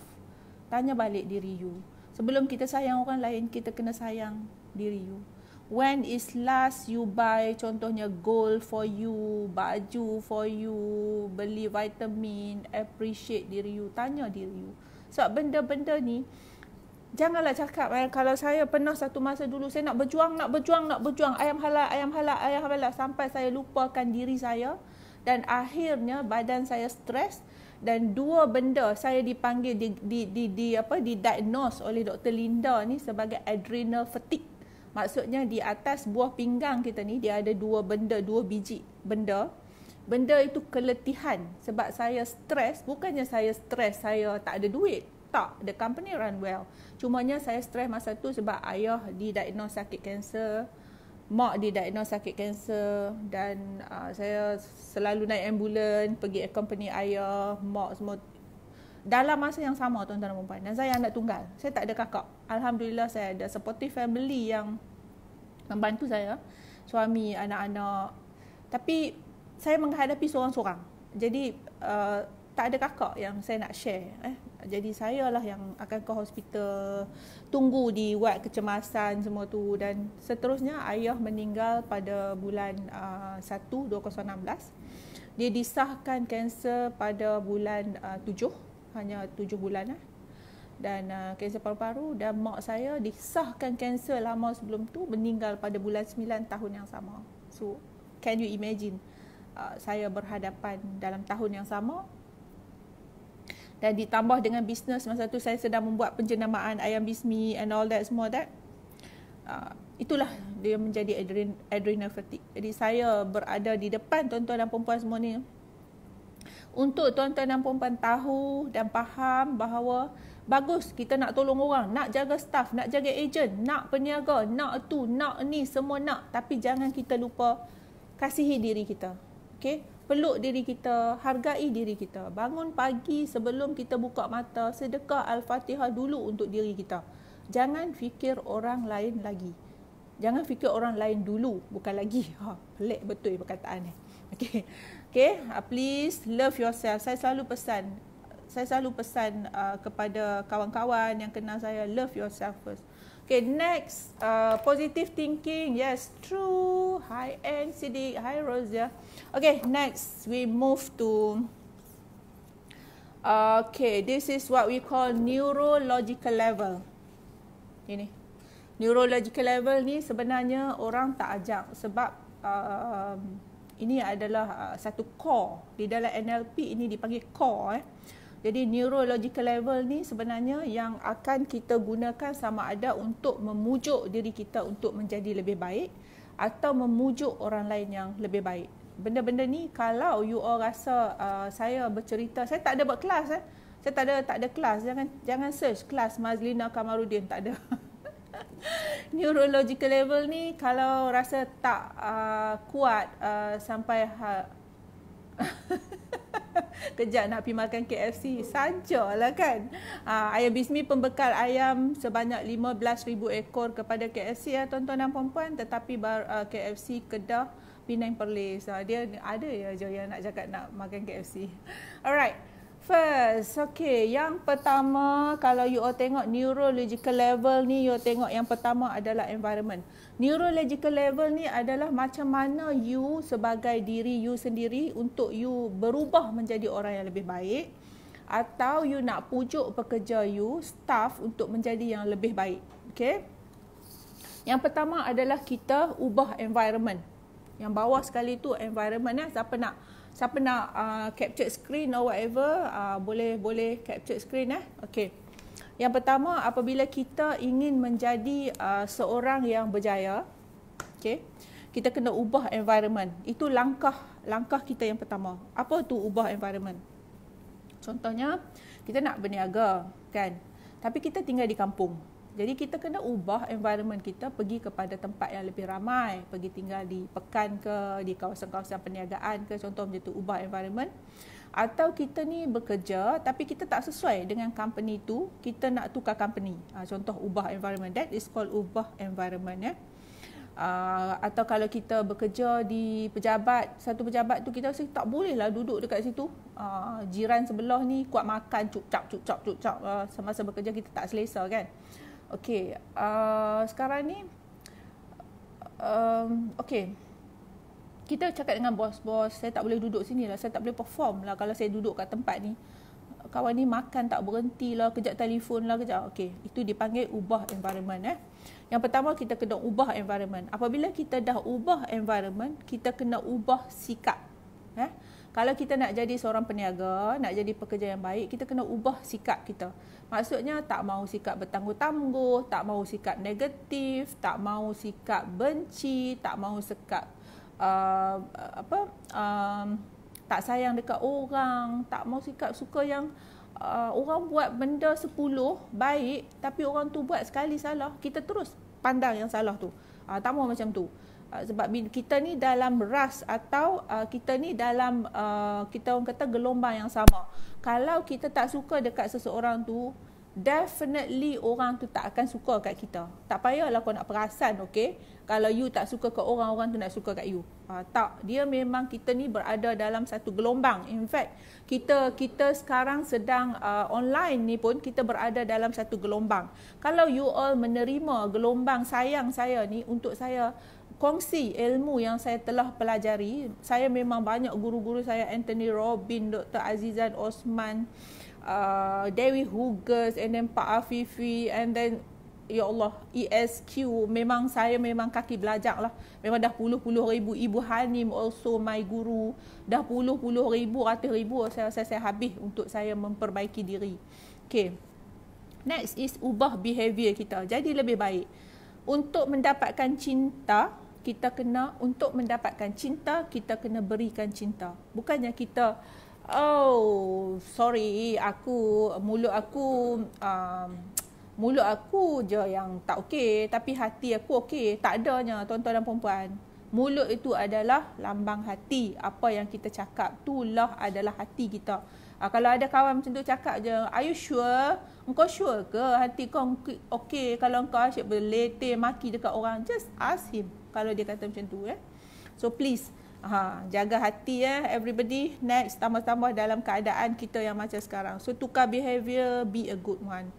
Tanya balik diri you. Sebelum kita sayang orang lain, kita kena sayang diri you. When is last you buy contohnya gold for you, baju for you, beli vitamin, appreciate diri you, tanya diri you. Sebab benda-benda ni, janganlah cakap kalau saya pernah satu masa dulu saya nak berjuang, ayam halal sampai saya lupakan diri saya dan akhirnya badan saya stres. Dan dua benda saya dipanggil didiagnose oleh Dr. Linda ni sebagai adrenal fatigue. Maksudnya di atas buah pinggang kita ni dia ada dua biji benda. Benda itu keletihan sebab saya stres. Bukannya saya stres saya tak ada duit. Tak, the company run well. Cumanya saya stres masa tu sebab ayah didiagnose sakit kanser, mak didiagnose sakit kanser dan saya selalu naik ambulan pergi company ayah, mak semua dalam masa yang sama tuan-tuan dan puan-puan. Dan saya anak tunggal. Saya tak ada kakak. Alhamdulillah saya ada supportive family yang membantu saya, suami, anak-anak. Tapi saya menghadapi seorang-seorang. Jadi tak ada kakak yang saya nak share. Jadi saya lah yang akan ke hospital, tunggu di ward kecemasan semua tu. Dan seterusnya ayah meninggal pada bulan 1 2016. Dia disahkan kanser pada bulan 7, hanya 7 bulan dan kanser paru-paru. Dan mak saya disahkan kanser lama sebelum tu, meninggal pada bulan 9 tahun yang sama. So can you imagine saya berhadapan dalam tahun yang sama. Dan ditambah dengan bisnes masa tu saya sedang membuat penjenamaan ayam bismi and all that, semua that. Itulah dia menjadi adrenal fatigue. Jadi saya berada di depan tuan-tuan dan perempuan semua ni untuk tuan-tuan dan perempuan tahu dan faham bahawa bagus kita nak tolong orang, nak jaga staff, nak jaga ejen, nak peniaga, nak tu, nak ni, semua nak. Tapi jangan kita lupa kasihi diri kita. Okay? Peluk diri kita, hargai diri kita. Bangun pagi sebelum kita buka mata, sedekah Al-Fatihah dulu untuk diri kita. Jangan fikir orang lain lagi. Jangan fikir orang lain dulu, bukan lagi. Pelik betul perkataan ni. Okay, please love yourself. Saya selalu pesan kepada kawan-kawan yang kenal saya, love yourself first. Okay, next, positive thinking. Yes, true. Hi, Ann, Siddiq. Hi, Rosia. Okay, next, we move to Okay, this is what we call neurological level. Ini. Neurological level ni sebenarnya orang tak ajak sebab ini adalah satu core. Di dalam NLP ini dipanggil core. Jadi neurological level ni sebenarnya yang akan kita gunakan sama ada untuk memujuk diri kita untuk menjadi lebih baik atau memujuk orang lain yang lebih baik. Benda-benda ni kalau you all rasa saya bercerita, saya tak ada buat kelas Saya tak ada kelas. Jangan search kelas Mazlina Kamarudin, tak ada. Neurological level ni kalau rasa tak kuat sampai kejap nak pergi makan KFC sajalah kan. Ayah Bismi pembekal ayam sebanyak 15,000 ekor kepada KFC tuan-tuan dan puan-puan, tetapi KFC Kedah Penang Perlis. Dia ada je yang nak cakap nak makan KFC. Alright. First, okay, yang pertama kalau you all tengok neurological level ni, you all tengok yang pertama adalah environment. Neurological level ni adalah macam mana you sebagai diri you sendiri untuk you berubah menjadi orang yang lebih baik atau you nak pujuk pekerja you, staff untuk menjadi yang lebih baik. Okay? Yang pertama adalah kita ubah environment. Yang bawah sekali tu environment Siapa nak capture screen or whatever, boleh capture screen Okey. Yang pertama, apabila kita ingin menjadi seorang yang berjaya, okey, kita kena ubah environment. Itu langkah kita yang pertama. Apa tu ubah environment? Contohnya, kita nak berniaga, kan? Tapi kita tinggal di kampung. Jadi kita kena ubah environment kita, pergi kepada tempat yang lebih ramai, pergi tinggal di pekan ke, di kawasan-kawasan perniagaan ke, contoh macam tu, ubah environment. Atau kita ni bekerja tapi kita tak sesuai dengan company tu, kita nak tukar company. Contoh ubah environment, that is called ubah environment Atau kalau kita bekerja di satu pejabat tu kita rasa tak boleh lah duduk dekat situ. Jiran sebelah ni kuat makan cucap. Semasa bekerja kita tak selesa kan. Okey, sekarang ni okey. Kita cakap dengan bos, saya tak boleh duduk sini lah, saya tak boleh perform lah kalau saya duduk kat tempat ni. Kawan ni makan tak berhenti lah, kejap telefon lah, kejap. Okey, itu dipanggil ubah environment Yang pertama kita kena ubah environment. Apabila kita dah ubah environment, kita kena ubah sikap. Kalau kita nak jadi seorang peniaga, nak jadi pekerja yang baik, kita kena ubah sikap kita. Maksudnya tak mahu sikap bertangguh-tangguh, tak mahu sikap negatif, tak mahu sikap benci, tak mahu sikap tak sayang dekat orang, tak mahu sikap suka yang orang buat benda 10 baik tapi orang tu buat sekali salah, kita terus pandang yang salah tu. Tak mahu macam tu. Sebab kita ni dalam ras atau kita ni dalam kita orang kata gelombang yang sama. Kalau kita tak suka dekat seseorang tu, definitely orang tu tak akan suka kat kita. Tak payahlah kau nak perasan, okey? Kalau you tak suka kat orang, orang tu nak suka kat you. Tak, dia memang kita ni berada dalam satu gelombang. In fact, kita sekarang sedang online ni pun kita berada dalam satu gelombang. Kalau you all menerima gelombang sayang saya ni untuk saya kongsi ilmu yang saya telah pelajari. Saya memang banyak guru-guru saya, Anthony Robin, Dr. Azizan Osman, Dewi Huges, and then Pak Afifi, and then ya Allah, ESQ. Memang saya memang kaki belajar lah. Memang dah puluh-puluh ribu. Ibu Hanim also my guru. Dah puluh-puluh ribu, ratus ribu saya habis untuk saya memperbaiki diri. Okay. Next is ubah behavior kita. Jadi lebih baik. Untuk mendapatkan cinta, kita kena berikan cinta. Bukannya kita, mulut aku je yang tak okey, tapi hati aku okey. Tak adanya, tuan-tuan dan puan-puan. Mulut itu adalah lambang hati. Apa yang kita cakap itulah adalah hati kita. Kalau ada kawan macam tu cakap je, are you sure? Engkau sure ke hati kau okey? Kalau engkau asyik berletih maki dekat orang, just ask him kalau dia kata macam tu. So please, jaga hati everybody. Next, tambah-tambah dalam keadaan kita yang macam sekarang. So tukar behavior, be a good one.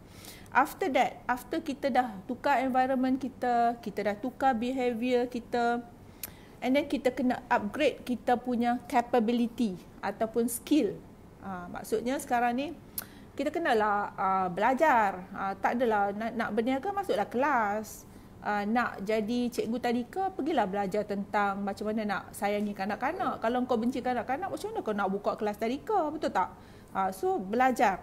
After that, after kita dah tukar environment kita dah tukar behavior kita, and then kita kena upgrade kita punya capability ataupun skill. Maksudnya sekarang ni kita kenalah belajar. Tak adalah nak berniaga, masuklah kelas. Nak jadi cikgu tadika, pergilah belajar tentang macam mana nak sayangi kanak-kanak. Kalau kau benci kanak-kanak, macam mana kau nak buka kelas tadika, betul tak? So belajar.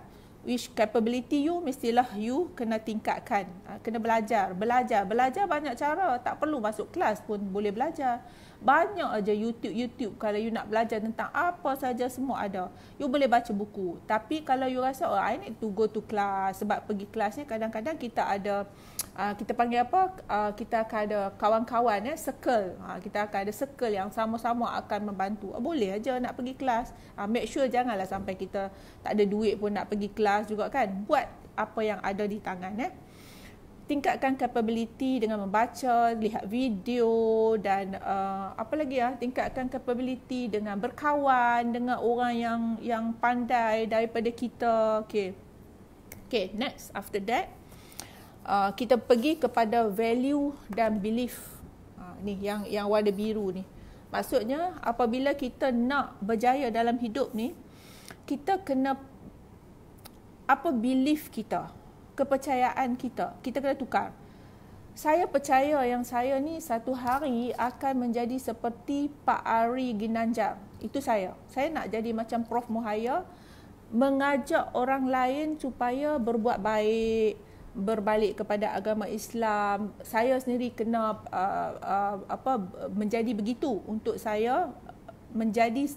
Which capability you, mestilah you kena tingkatkan. Kena belajar. Belajar banyak cara. Tak perlu masuk kelas pun boleh belajar. Banyak aja YouTube kalau you nak belajar tentang apa saja, semua ada. You boleh baca buku. Tapi kalau you rasa I need to go to class, sebab pergi kelas ni kadang-kadang kita ada kita panggil apa? Kita akan ada kawan-kawan circle. Kita akan ada circle yang sama-sama akan membantu. Boleh aja nak pergi kelas. Make sure janganlah sampai kita tak ada duit pun nak pergi kelas juga kan. Buat apa yang ada di tangan. Tingkatkan capability dengan membaca, lihat video dan apa lagi tingkatkan capability dengan berkawan dengan orang yang pandai daripada kita. Okay, next after that kita pergi kepada value dan belief. Ni yang warna biru ni. Maksudnya apabila kita nak berjaya dalam hidup ni, kita kena apa belief kita, kepercayaan kita kena tukar. Saya percaya yang saya ni satu hari akan menjadi seperti Pak Ari Ginanjar. Itu saya. Saya nak jadi macam Prof Muhaya, mengajak orang lain supaya berbuat baik, berbalik kepada agama Islam. Saya sendiri kena menjadi begitu untuk saya menjadi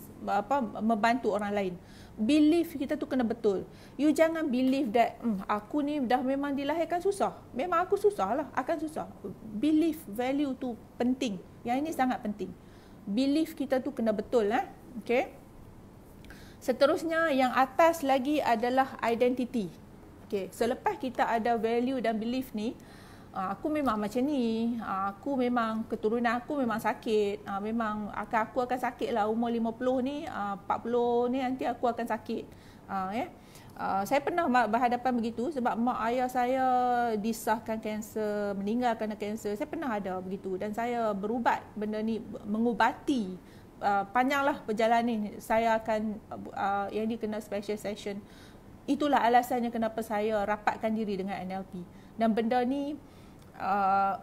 membantu orang lain. Belief kita tu kena betul. You jangan believe that aku ni dah memang dilahirkan susah. Memang aku susah lah, akan susah. Belief, value tu penting. Yang ini sangat penting. Belief kita tu kena betul. Okay. Seterusnya yang atas lagi adalah identity. Okay. Selepas kita ada value dan belief ni, aku memang macam ni, aku memang keturunan aku memang sakit, memang aku akan sakit lah umur 50 ni, 40 ni nanti aku akan sakit. Saya pernah berhadapan begitu sebab mak ayah saya disahkan kanser, meninggal kerana kanser. Saya pernah ada begitu dan saya berubat benda ni, mengubati. Panjanglah perjalanan ni, saya akan yang ni kena special session. Itulah alasannya kenapa saya rapatkan diri dengan NLP. Dan benda ni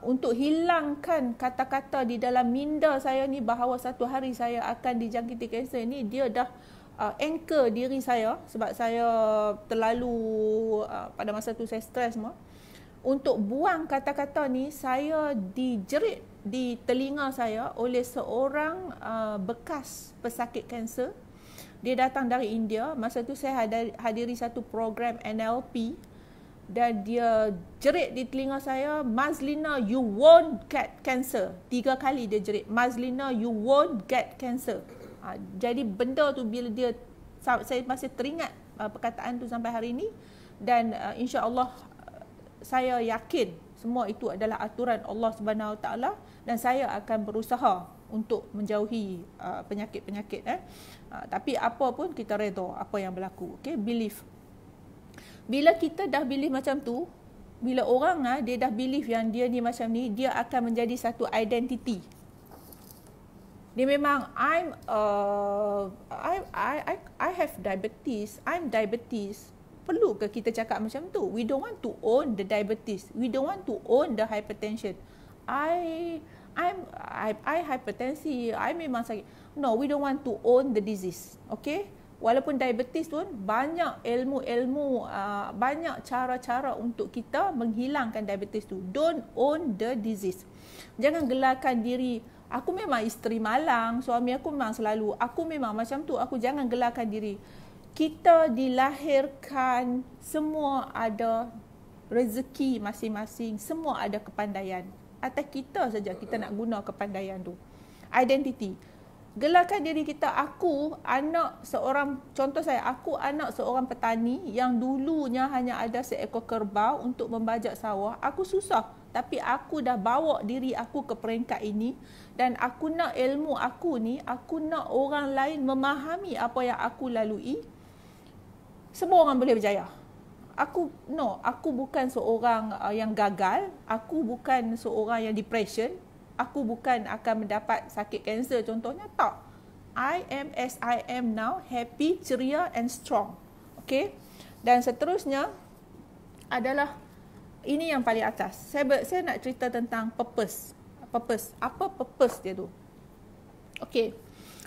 untuk hilangkan kata-kata di dalam minda saya ni bahawa satu hari saya akan dijangkiti kanser ni, dia dah anchor diri saya sebab saya terlalu pada masa tu saya stres semua. Untuk buang kata-kata ni, saya dijerit di telinga saya oleh seorang bekas pesakit kanser. Dia datang dari India. Masa tu saya hadiri satu program NLP dan dia jerit di telinga saya, Mazlina, you won't get cancer. 3 kali dia jerit, Mazlina, you won't get cancer. Jadi benda tu bila dia, saya masih teringat perkataan tu sampai hari ini dan insya-Allah saya yakin semua itu adalah aturan Allah Subhanahu Wa Taala dan saya akan berusaha untuk menjauhi penyakit-penyakit. Tapi apa pun kita redha apa yang berlaku. Okay, belief. Bila kita dah believe macam tu, bila orang dia dah believe yang dia ni macam ni, dia akan menjadi satu identity. Dia memang I have diabetes, I'm diabetes. Perlu ke kita cakap macam tu? We don't want to own the diabetes. We don't want to own the hypertension. I hypertensi, I memang sakit. No, we don't want to own the disease. Okay? Walaupun diabetes pun banyak ilmu-ilmu, banyak cara-cara untuk kita menghilangkan diabetes tu. Don't own the disease. Jangan gelarkan diri, aku memang isteri malang, suami aku memang selalu, aku memang macam tu. Aku jangan gelarkan diri. Kita dilahirkan, semua ada rezeki masing-masing, semua ada kepandaian. Atas kita saja kita nak guna kepandaian tu. Identity. Gelarkan diri kita, aku anak seorang, contoh saya, aku anak seorang petani yang dulunya hanya ada seekor kerbau untuk membajak sawah. Aku susah, tapi aku dah bawa diri aku ke peringkat ini dan aku nak ilmu aku ni, aku nak orang lain memahami apa yang aku lalui. Semua orang boleh berjaya. Aku bukan seorang yang gagal, aku bukan seorang yang depression. Aku bukan akan mendapat sakit kanser contohnya, tak. I am as I am now, happy, ceria and strong. Okay. Dan seterusnya adalah ini yang paling atas. Saya nak cerita tentang purpose. Apa purpose dia tu? Okay.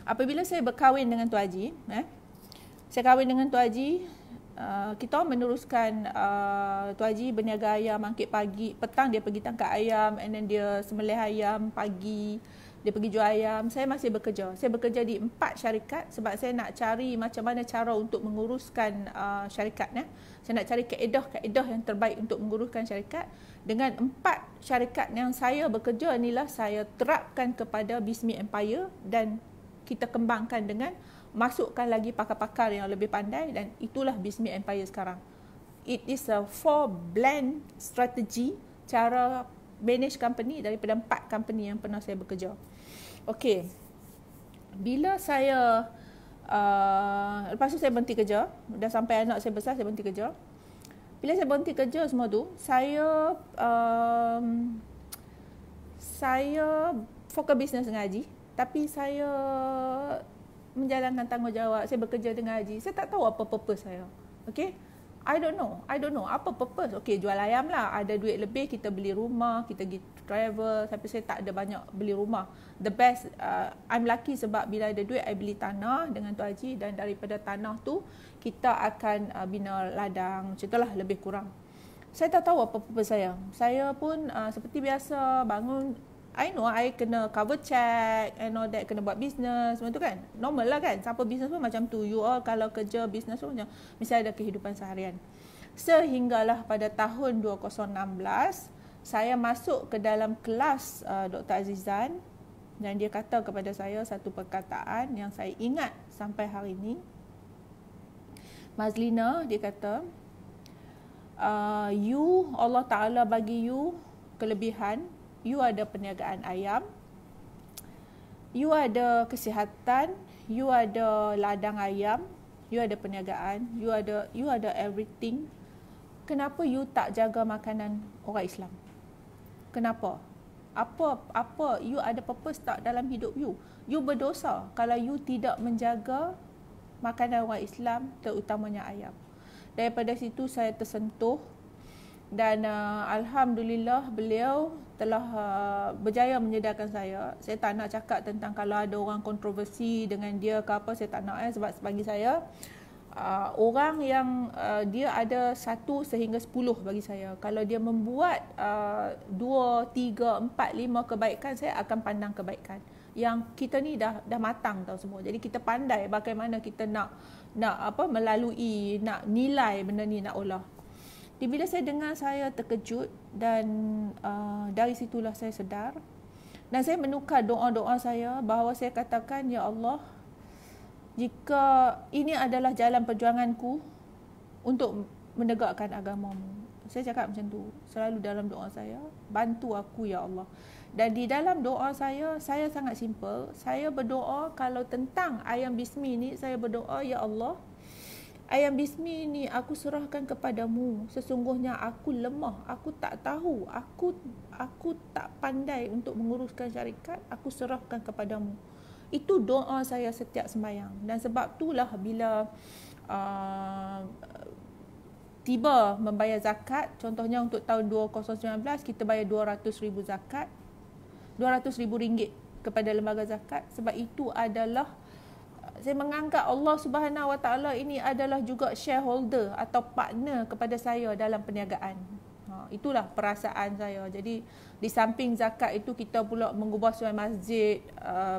Apabila saya berkahwin dengan Tuan Haji, saya kahwin dengan Tuan Haji, kita meneruskan Tuan Haji berniaga ayam, angkit pagi, petang dia pergi tangkap ayam, and then dia sembelih ayam, pagi dia pergi jual ayam. Saya masih bekerja. Saya bekerja di 4 syarikat sebab saya nak cari macam mana cara untuk menguruskan syarikat. Saya nak cari kaedah yang terbaik untuk menguruskan syarikat. Dengan 4 syarikat yang saya bekerja inilah saya terapkan kepada Bismi Empire dan kita kembangkan dengan masukkan lagi pakar-pakar yang lebih pandai, dan itulah Bismi Empire sekarang. It is a 4 blend strategy cara manage company daripada 4 company yang pernah saya bekerja. Okey. Bila saya lepas tu saya berhenti kerja, dah sampai anak saya besar, saya berhenti kerja. Bila saya berhenti kerja semua tu, saya fokus bisnes dengan Haji, tapi saya menjalankan tanggungjawab. Saya bekerja dengan Haji. Saya tak tahu apa purpose saya. Okay? I don't know. Apa purpose? Okay, jual ayam lah. Ada duit lebih, kita beli rumah, kita pergi travel. Tapi saya tak ada banyak beli rumah. The best, I'm lucky sebab bila ada duit, I beli tanah dengan Tuan Haji, dan daripada tanah tu, kita akan bina ladang. Macam itulah lebih kurang. Saya tak tahu apa purpose saya. Saya pun seperti biasa bangun, I know I kena cover check and all that, kena buat business, macam tu kan. Normal lah kan. Siapa business pun macam tu. You all kalau kerja business pun macam, mesti ada kehidupan seharian. Sehinggalah pada tahun 2016, saya masuk ke dalam kelas Dr. Azizan, dan dia kata kepada saya satu perkataan yang saya ingat sampai hari ini. Mazlina, dia kata, Allah Ta'ala bagi you kelebihan. You ada perniagaan ayam, you ada kesihatan, you ada ladang ayam, you ada perniagaan, you ada everything. Kenapa you tak jaga makanan orang Islam? Kenapa? Apa you ada purpose tak dalam hidup you? You berdosa kalau you tidak menjaga makanan orang Islam, terutamanya ayam. Daripada situ saya tersentuh, dan alhamdulillah beliau telah berjaya menyedarkan saya. Saya tak nak cakap tentang kalau ada orang kontroversi dengan dia ke apa, saya tak nak sebab bagi saya orang yang dia ada 1 sehingga 10 bagi saya. Kalau dia membuat 2, 3, 4, 5 kebaikan, saya akan pandang kebaikan. Yang kita ni dah matang tau semua. Jadi kita pandai bagaimana kita nak melalui, nak nilai benda ni, nak olah. Bila saya dengar, saya terkejut, dan dari situlah saya sedar. Dan saya menukar doa-doa saya bahawa saya katakan, Ya Allah, jika ini adalah jalan perjuanganku untuk menegakkan agamamu. Saya cakap macam tu selalu dalam doa saya, bantu aku ya Allah. Dan di dalam doa saya sangat simple. Saya berdoa kalau tentang ayam bismi ni, saya berdoa, Ya Allah, ayam bismi ni aku serahkan kepadamu. Sesungguhnya aku lemah, aku tak tahu, aku tak pandai untuk menguruskan syarikat, aku serahkan kepadamu. Itu doa saya setiap sembahyang. Dan sebab itulah bila tiba membayar zakat, contohnya untuk tahun 2019 kita bayar 200,000 zakat, 200,000 ringgit kepada lembaga zakat. Sebab itu adalah saya menganggap Allah Subhanahu Wa Taala ini adalah juga shareholder atau partner kepada saya dalam perniagaan. Itulah perasaan saya. Jadi di samping zakat itu, kita pula mengubah sebuah masjid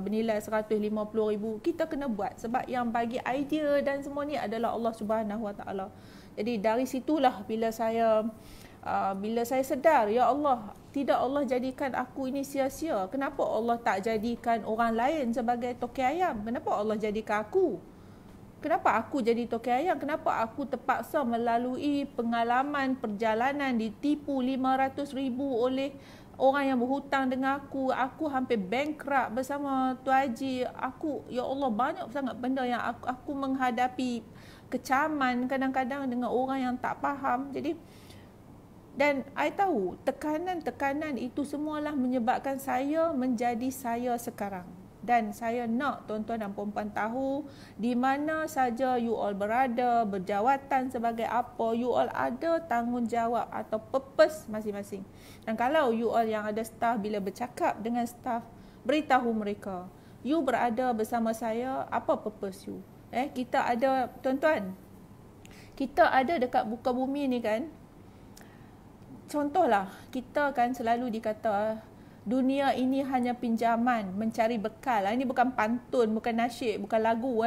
bernilai 150,000. Kita kena buat sebab yang bagi idea dan semua ni adalah Allah Subhanahu Wa Taala. Jadi dari situlah bila saya sedar, ya Allah, tidak Allah jadikan aku ini sia-sia. Kenapa Allah tak jadikan orang lain sebagai toke ayam? Kenapa Allah jadikan aku? Kenapa aku jadi toke ayam? Kenapa aku terpaksa melalui pengalaman perjalanan ditipu 500,000 oleh orang yang berhutang dengan aku? Aku hampir bankrupt bersama Tuan Haji. Ya Allah, banyak sangat benda yang aku menghadapi kecaman kadang-kadang dengan orang yang tak faham. Dan I tahu tekanan-tekanan itu semualah menyebabkan saya menjadi saya sekarang. Dan saya nak tuan-tuan dan puan-puan tahu di mana saja you all berada, berjawatan sebagai apa, you all ada tanggungjawab atau purpose masing-masing. Dan kalau you all yang ada staff, bila bercakap dengan staff, beritahu mereka, you berada bersama saya, apa purpose you? Kita ada, tuan-tuan, kita ada dekat muka bumi ni kan, contohlah, kita kan selalu dikata dunia ini hanya pinjaman mencari bekal. Ini bukan pantun, bukan nasyid, bukan lagu.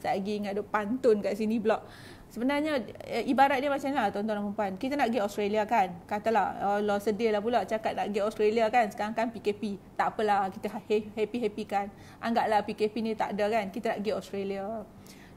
Saya lagi ingat ada pantun kat sini pula. Sebenarnya ibarat dia macam mana tuan-tuan dan puan? Kita nak pergi Australia kan? Katalah, Allah sedih lah pula cakap nak pergi Australia kan? Sekarang kan PKP. Tak apalah, kita happy-happy kan? Anggaplah PKP ni tak ada kan? Kita nak pergi Australia.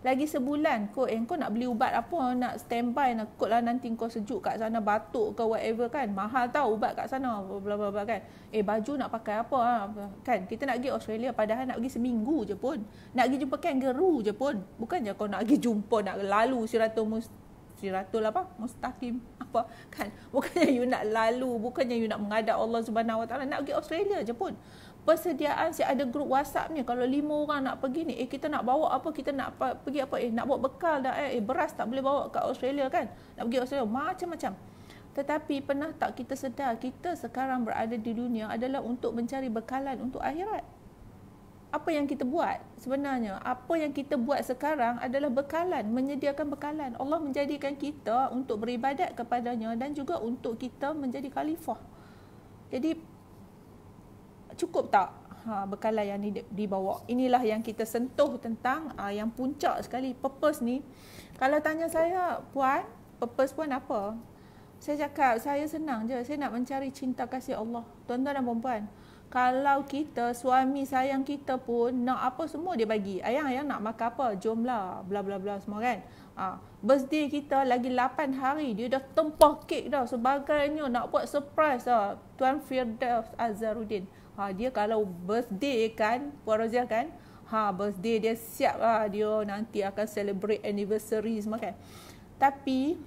Lagi sebulan kot, kau nak beli ubat apa, nak standby, nak kot lah nanti kau sejuk kat sana, batuk ke whatever kan, mahal tau ubat kat sana, bla bla bla kan. Baju nak pakai apa kan, kita nak pergi Australia padahal nak pergi seminggu je pun, nak pergi jumpa kangaroo je pun, bukannya kau nak pergi jumpa, nak lalu Siratul Mustaqim apa kan, bukannya you nak lalu, bukannya you nak menghadap Allah Subhanahu Wa Taala, nak pergi Australia je pun. Persediaan saya ada grup WhatsApp ni, kalau 5 orang nak pergi ni, kita nak bawa apa, kita nak pergi apa, nak bawa bekal dah, beras tak boleh bawa ke Australia kan, nak pergi Australia, macam-macam. Tetapi pernah tak kita sedar, kita sekarang berada di dunia adalah untuk mencari bekalan untuk akhirat. Apa yang kita buat sebenarnya, apa yang kita buat sekarang adalah bekalan, menyediakan bekalan. Allah menjadikan kita untuk beribadat kepadanya dan juga untuk kita menjadi khalifah. Jadi cukup tak bekalan yang dibawa? Inilah yang kita sentuh tentang yang puncak sekali, purpose ni. Kalau tanya saya, puan, purpose puan apa? Saya cakap, saya senang je, saya nak mencari cinta kasih Allah. Tuan-tuan dan puan-puan, kalau kita, suami sayang kita pun nak apa semua dia bagi. Ayang nak makan apa? Jomlah, bla bla bla semua kan. Birthday kita lagi 8 hari, dia dah tempah kek dah, sebagainya, nak buat surprise dah. Tuan Firdaus Azharuddin, dia kalau birthday kan, Puan Rozia kan, birthday dia siap lah, dia nanti akan celebrate anniversary semua kan. Tapi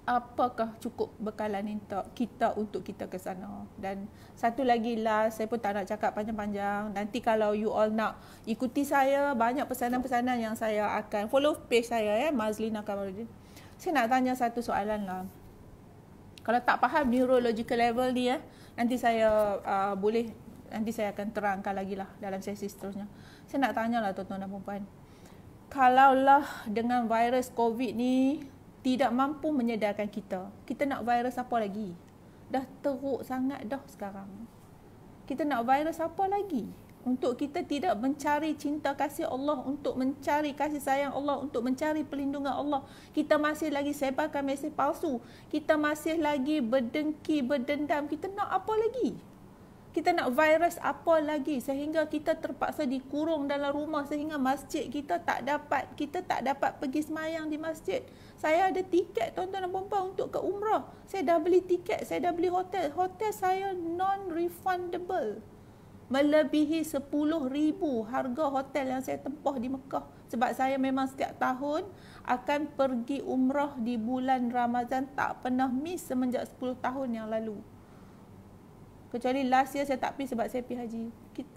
apakah cukup bekalan kita untuk kita ke sana? Dan satu lagi lah, saya pun tak nak cakap panjang-panjang. Nanti kalau you all nak ikuti saya, banyak pesanan-pesanan yang saya akan follow page saya, Mazlina Kamaruddin. Saya nak tanya satu soalan lah. Kalau tak faham neurological level ni, nanti saya nanti saya akan terangkan lagi lah dalam sesi seterusnya. Saya nak tanya lah tuan-tuan dan puan-puan, kalaulah dengan virus COVID ni tidak mampu menyedarkan kita, kita nak virus apa lagi? Dah teruk sangat dah sekarang. Kita nak virus apa lagi? Untuk kita tidak mencari cinta kasih Allah, untuk mencari kasih sayang Allah, untuk mencari perlindungan Allah. Kita masih lagi sebarkan mesej palsu. Kita masih lagi berdengki, berdendam. Kita nak apa lagi? Kita nak virus apa lagi? Sehingga kita terpaksa dikurung dalam rumah, sehingga masjid kita tak dapat pergi semayang di masjid. Saya ada tiket tuan-tuan dan puan-puan untuk ke umrah. Saya dah beli tiket, saya dah beli hotel. Hotel saya non-refundable. Melebihi 10,000 harga hotel yang saya tempah di Mekah. Sebab saya memang setiap tahun akan pergi umrah di bulan Ramadan, tak pernah miss semenjak 10 tahun yang lalu. Kecuali last year saya tak pergi sebab saya pergi haji.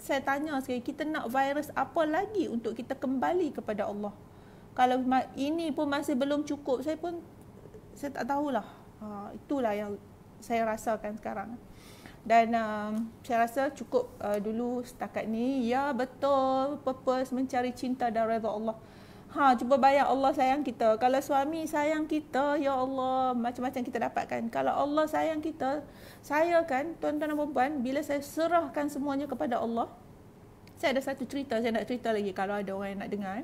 Saya tanya sekali, kita nak virus apa lagi untuk kita kembali kepada Allah? Kalau ini pun masih belum cukup, saya tak tahulah. Itulah yang saya rasakan sekarang. Dan saya rasa cukup dulu setakat ni. Ya betul, purpose mencari cinta dan redha Allah. Cuba bayang Allah sayang kita. Kalau suami sayang kita, ya Allah, macam-macam kita dapatkan. Kalau Allah sayang kita, saya kan, tuan-tuan dan puan-puan, bila saya serahkan semuanya kepada Allah, saya ada satu cerita, saya nak cerita lagi kalau ada orang yang nak dengar.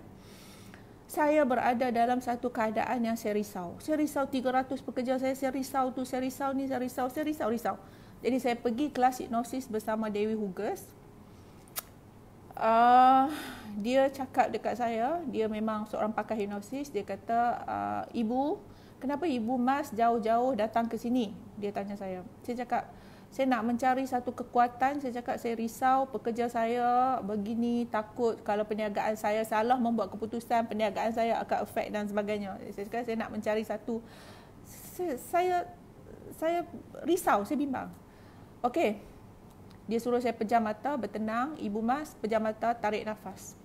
Saya berada dalam satu keadaan yang saya risau. Saya risau 300 pekerja saya risau tu, saya risau ni, saya risau. Jadi saya pergi kelas hipnosis bersama Dewi Huges. Dia cakap dekat saya, dia memang seorang pakar hipnosis. Dia kata, ibu, kenapa ibu mas jauh-jauh datang ke sini? Dia tanya saya. Saya cakap, saya nak mencari satu kekuatan. Saya cakap, saya risau pekerja saya begini, takut kalau perniagaan saya salah membuat keputusan, perniagaan saya akan efek dan sebagainya. Saya cakap, saya nak mencari satu. Saya risau, saya bimbang. Okey, Dia suruh saya pejam mata, bertenang. Ibu Mas, pejam mata, tarik nafas.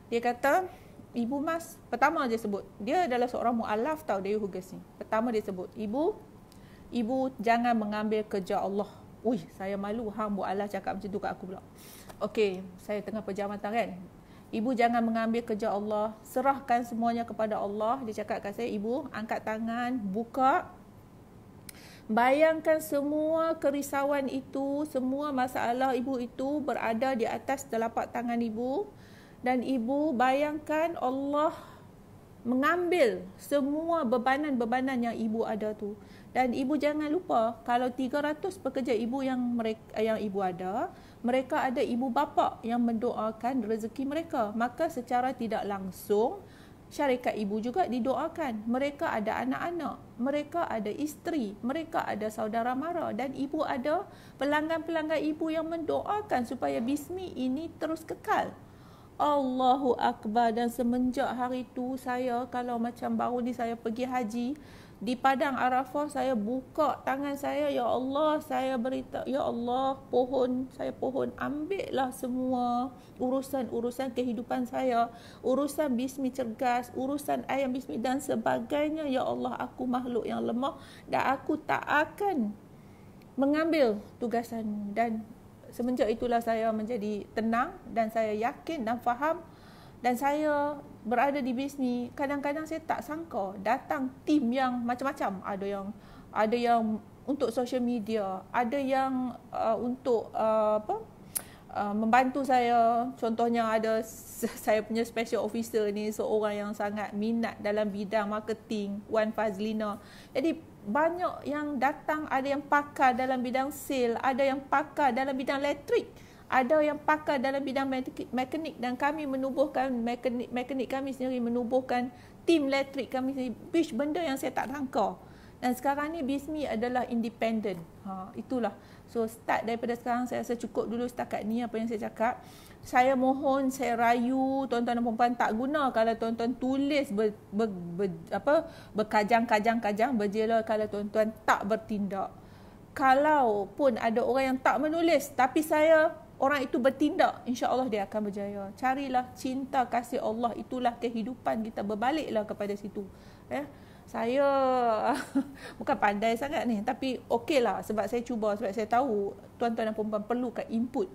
Dia kata, Ibu Mas, pertama dia sebut, dia adalah seorang mu'alaf tau Dewi Hugas ni. Pertama dia sebut, Ibu jangan mengambil kerja Allah. Ui, saya malu hang mu'alaf cakap macam tu kat aku pula. Okey, saya tengah pejam mata kan. Ibu jangan mengambil kerja Allah, serahkan semuanya kepada Allah. Dia cakap kat saya, Ibu angkat tangan, buka. Bayangkan semua kerisauan itu, semua masalah ibu itu berada di atas telapak tangan ibu. Dan ibu bayangkan Allah mengambil semua bebanan-bebanan yang ibu ada tu. Dan ibu jangan lupa, kalau 300 pekerja ibu yang ibu ada, mereka ada ibu bapa yang mendoakan rezeki mereka. Maka secara tidak langsung, syarikat ibu juga didoakan. Mereka ada anak-anak, mereka ada isteri, mereka ada saudara mara, dan ibu ada pelanggan-pelanggan ibu yang mendoakan supaya bismi ini terus kekal. Allahu Akbar. Dan semenjak hari tu saya, kalau macam baru ni saya pergi haji, di Padang Arafah saya buka tangan saya, ya Allah, saya beritahu, ya Allah, saya pohon ambillah semua urusan-urusan kehidupan saya, urusan bismi cergas, urusan ayam bismi dan sebagainya. Ya Allah, aku makhluk yang lemah dan aku tak akan mengambil tugasan. Dan semenjak itulah saya menjadi tenang dan saya yakin dan faham. Dan saya berada di bisni, kadang-kadang saya tak sangka datang tim yang macam-macam. Ada yang untuk social media, ada yang untuk membantu saya. Contohnya ada saya punya special officer ni, seorang yang sangat minat dalam bidang marketing, Wan Fazlina. Jadi banyak yang datang, ada yang pakar dalam bidang sale, ada yang pakar dalam bidang elektrik, ada yang pakar dalam bidang mekanik, dan kami menubuhkan mekanik kami sendiri, menubuhkan tim elektrik kami sendiri. Which benda yang saya tak sangka. Dan sekarang ni Bismi adalah independent. Itulah. So start daripada sekarang, saya rasa cukup dulu setakat ni apa yang saya cakap. Saya mohon, saya rayu tuan-tuan dan puan tak guna kalau tuan-tuan tulis berkajang-kajang berjela kalau tuan-tuan tak bertindak. Kalau pun ada orang yang tak menulis tapi orang itu bertindak, insya-Allah dia akan berjaya. Carilah cinta kasih Allah, itulah kehidupan kita, berbaliklah kepada situ. Saya bukan pandai sangat ni, tapi okeylah sebab saya cuba, sebab saya tahu tuan-tuan dan puan perlukan input.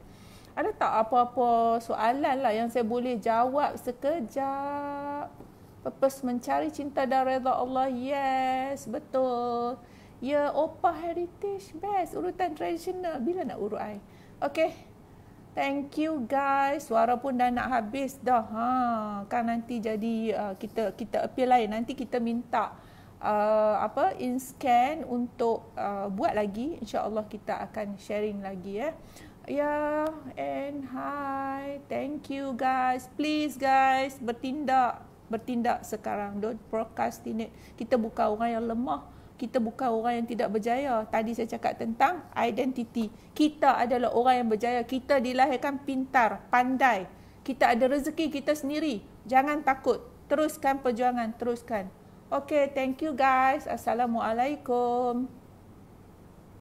Ada tak apa-apa soalan lah yang saya boleh jawab sekejap? Purpose mencari cinta dan redha Allah. Yes, betul. Ya, Opah Heritage best, urutan tradisional. Bila nak urut I? Okay. Thank you guys. Suara pun dah nak habis dah. Kan nanti jadi kita appeal lain. Nanti kita minta in-scan untuk buat lagi. InsyaAllah kita akan sharing lagi ya. And hi. Thank you guys. Please guys, bertindak sekarang. Don't procrastinate. Kita bukan orang yang lemah. Kita bukan orang yang tidak berjaya. Tadi saya cakap tentang identiti. Kita adalah orang yang berjaya. Kita dilahirkan pintar, pandai. Kita ada rezeki kita sendiri. Jangan takut. Teruskan perjuangan, teruskan. Okay, thank you guys. Assalamualaikum.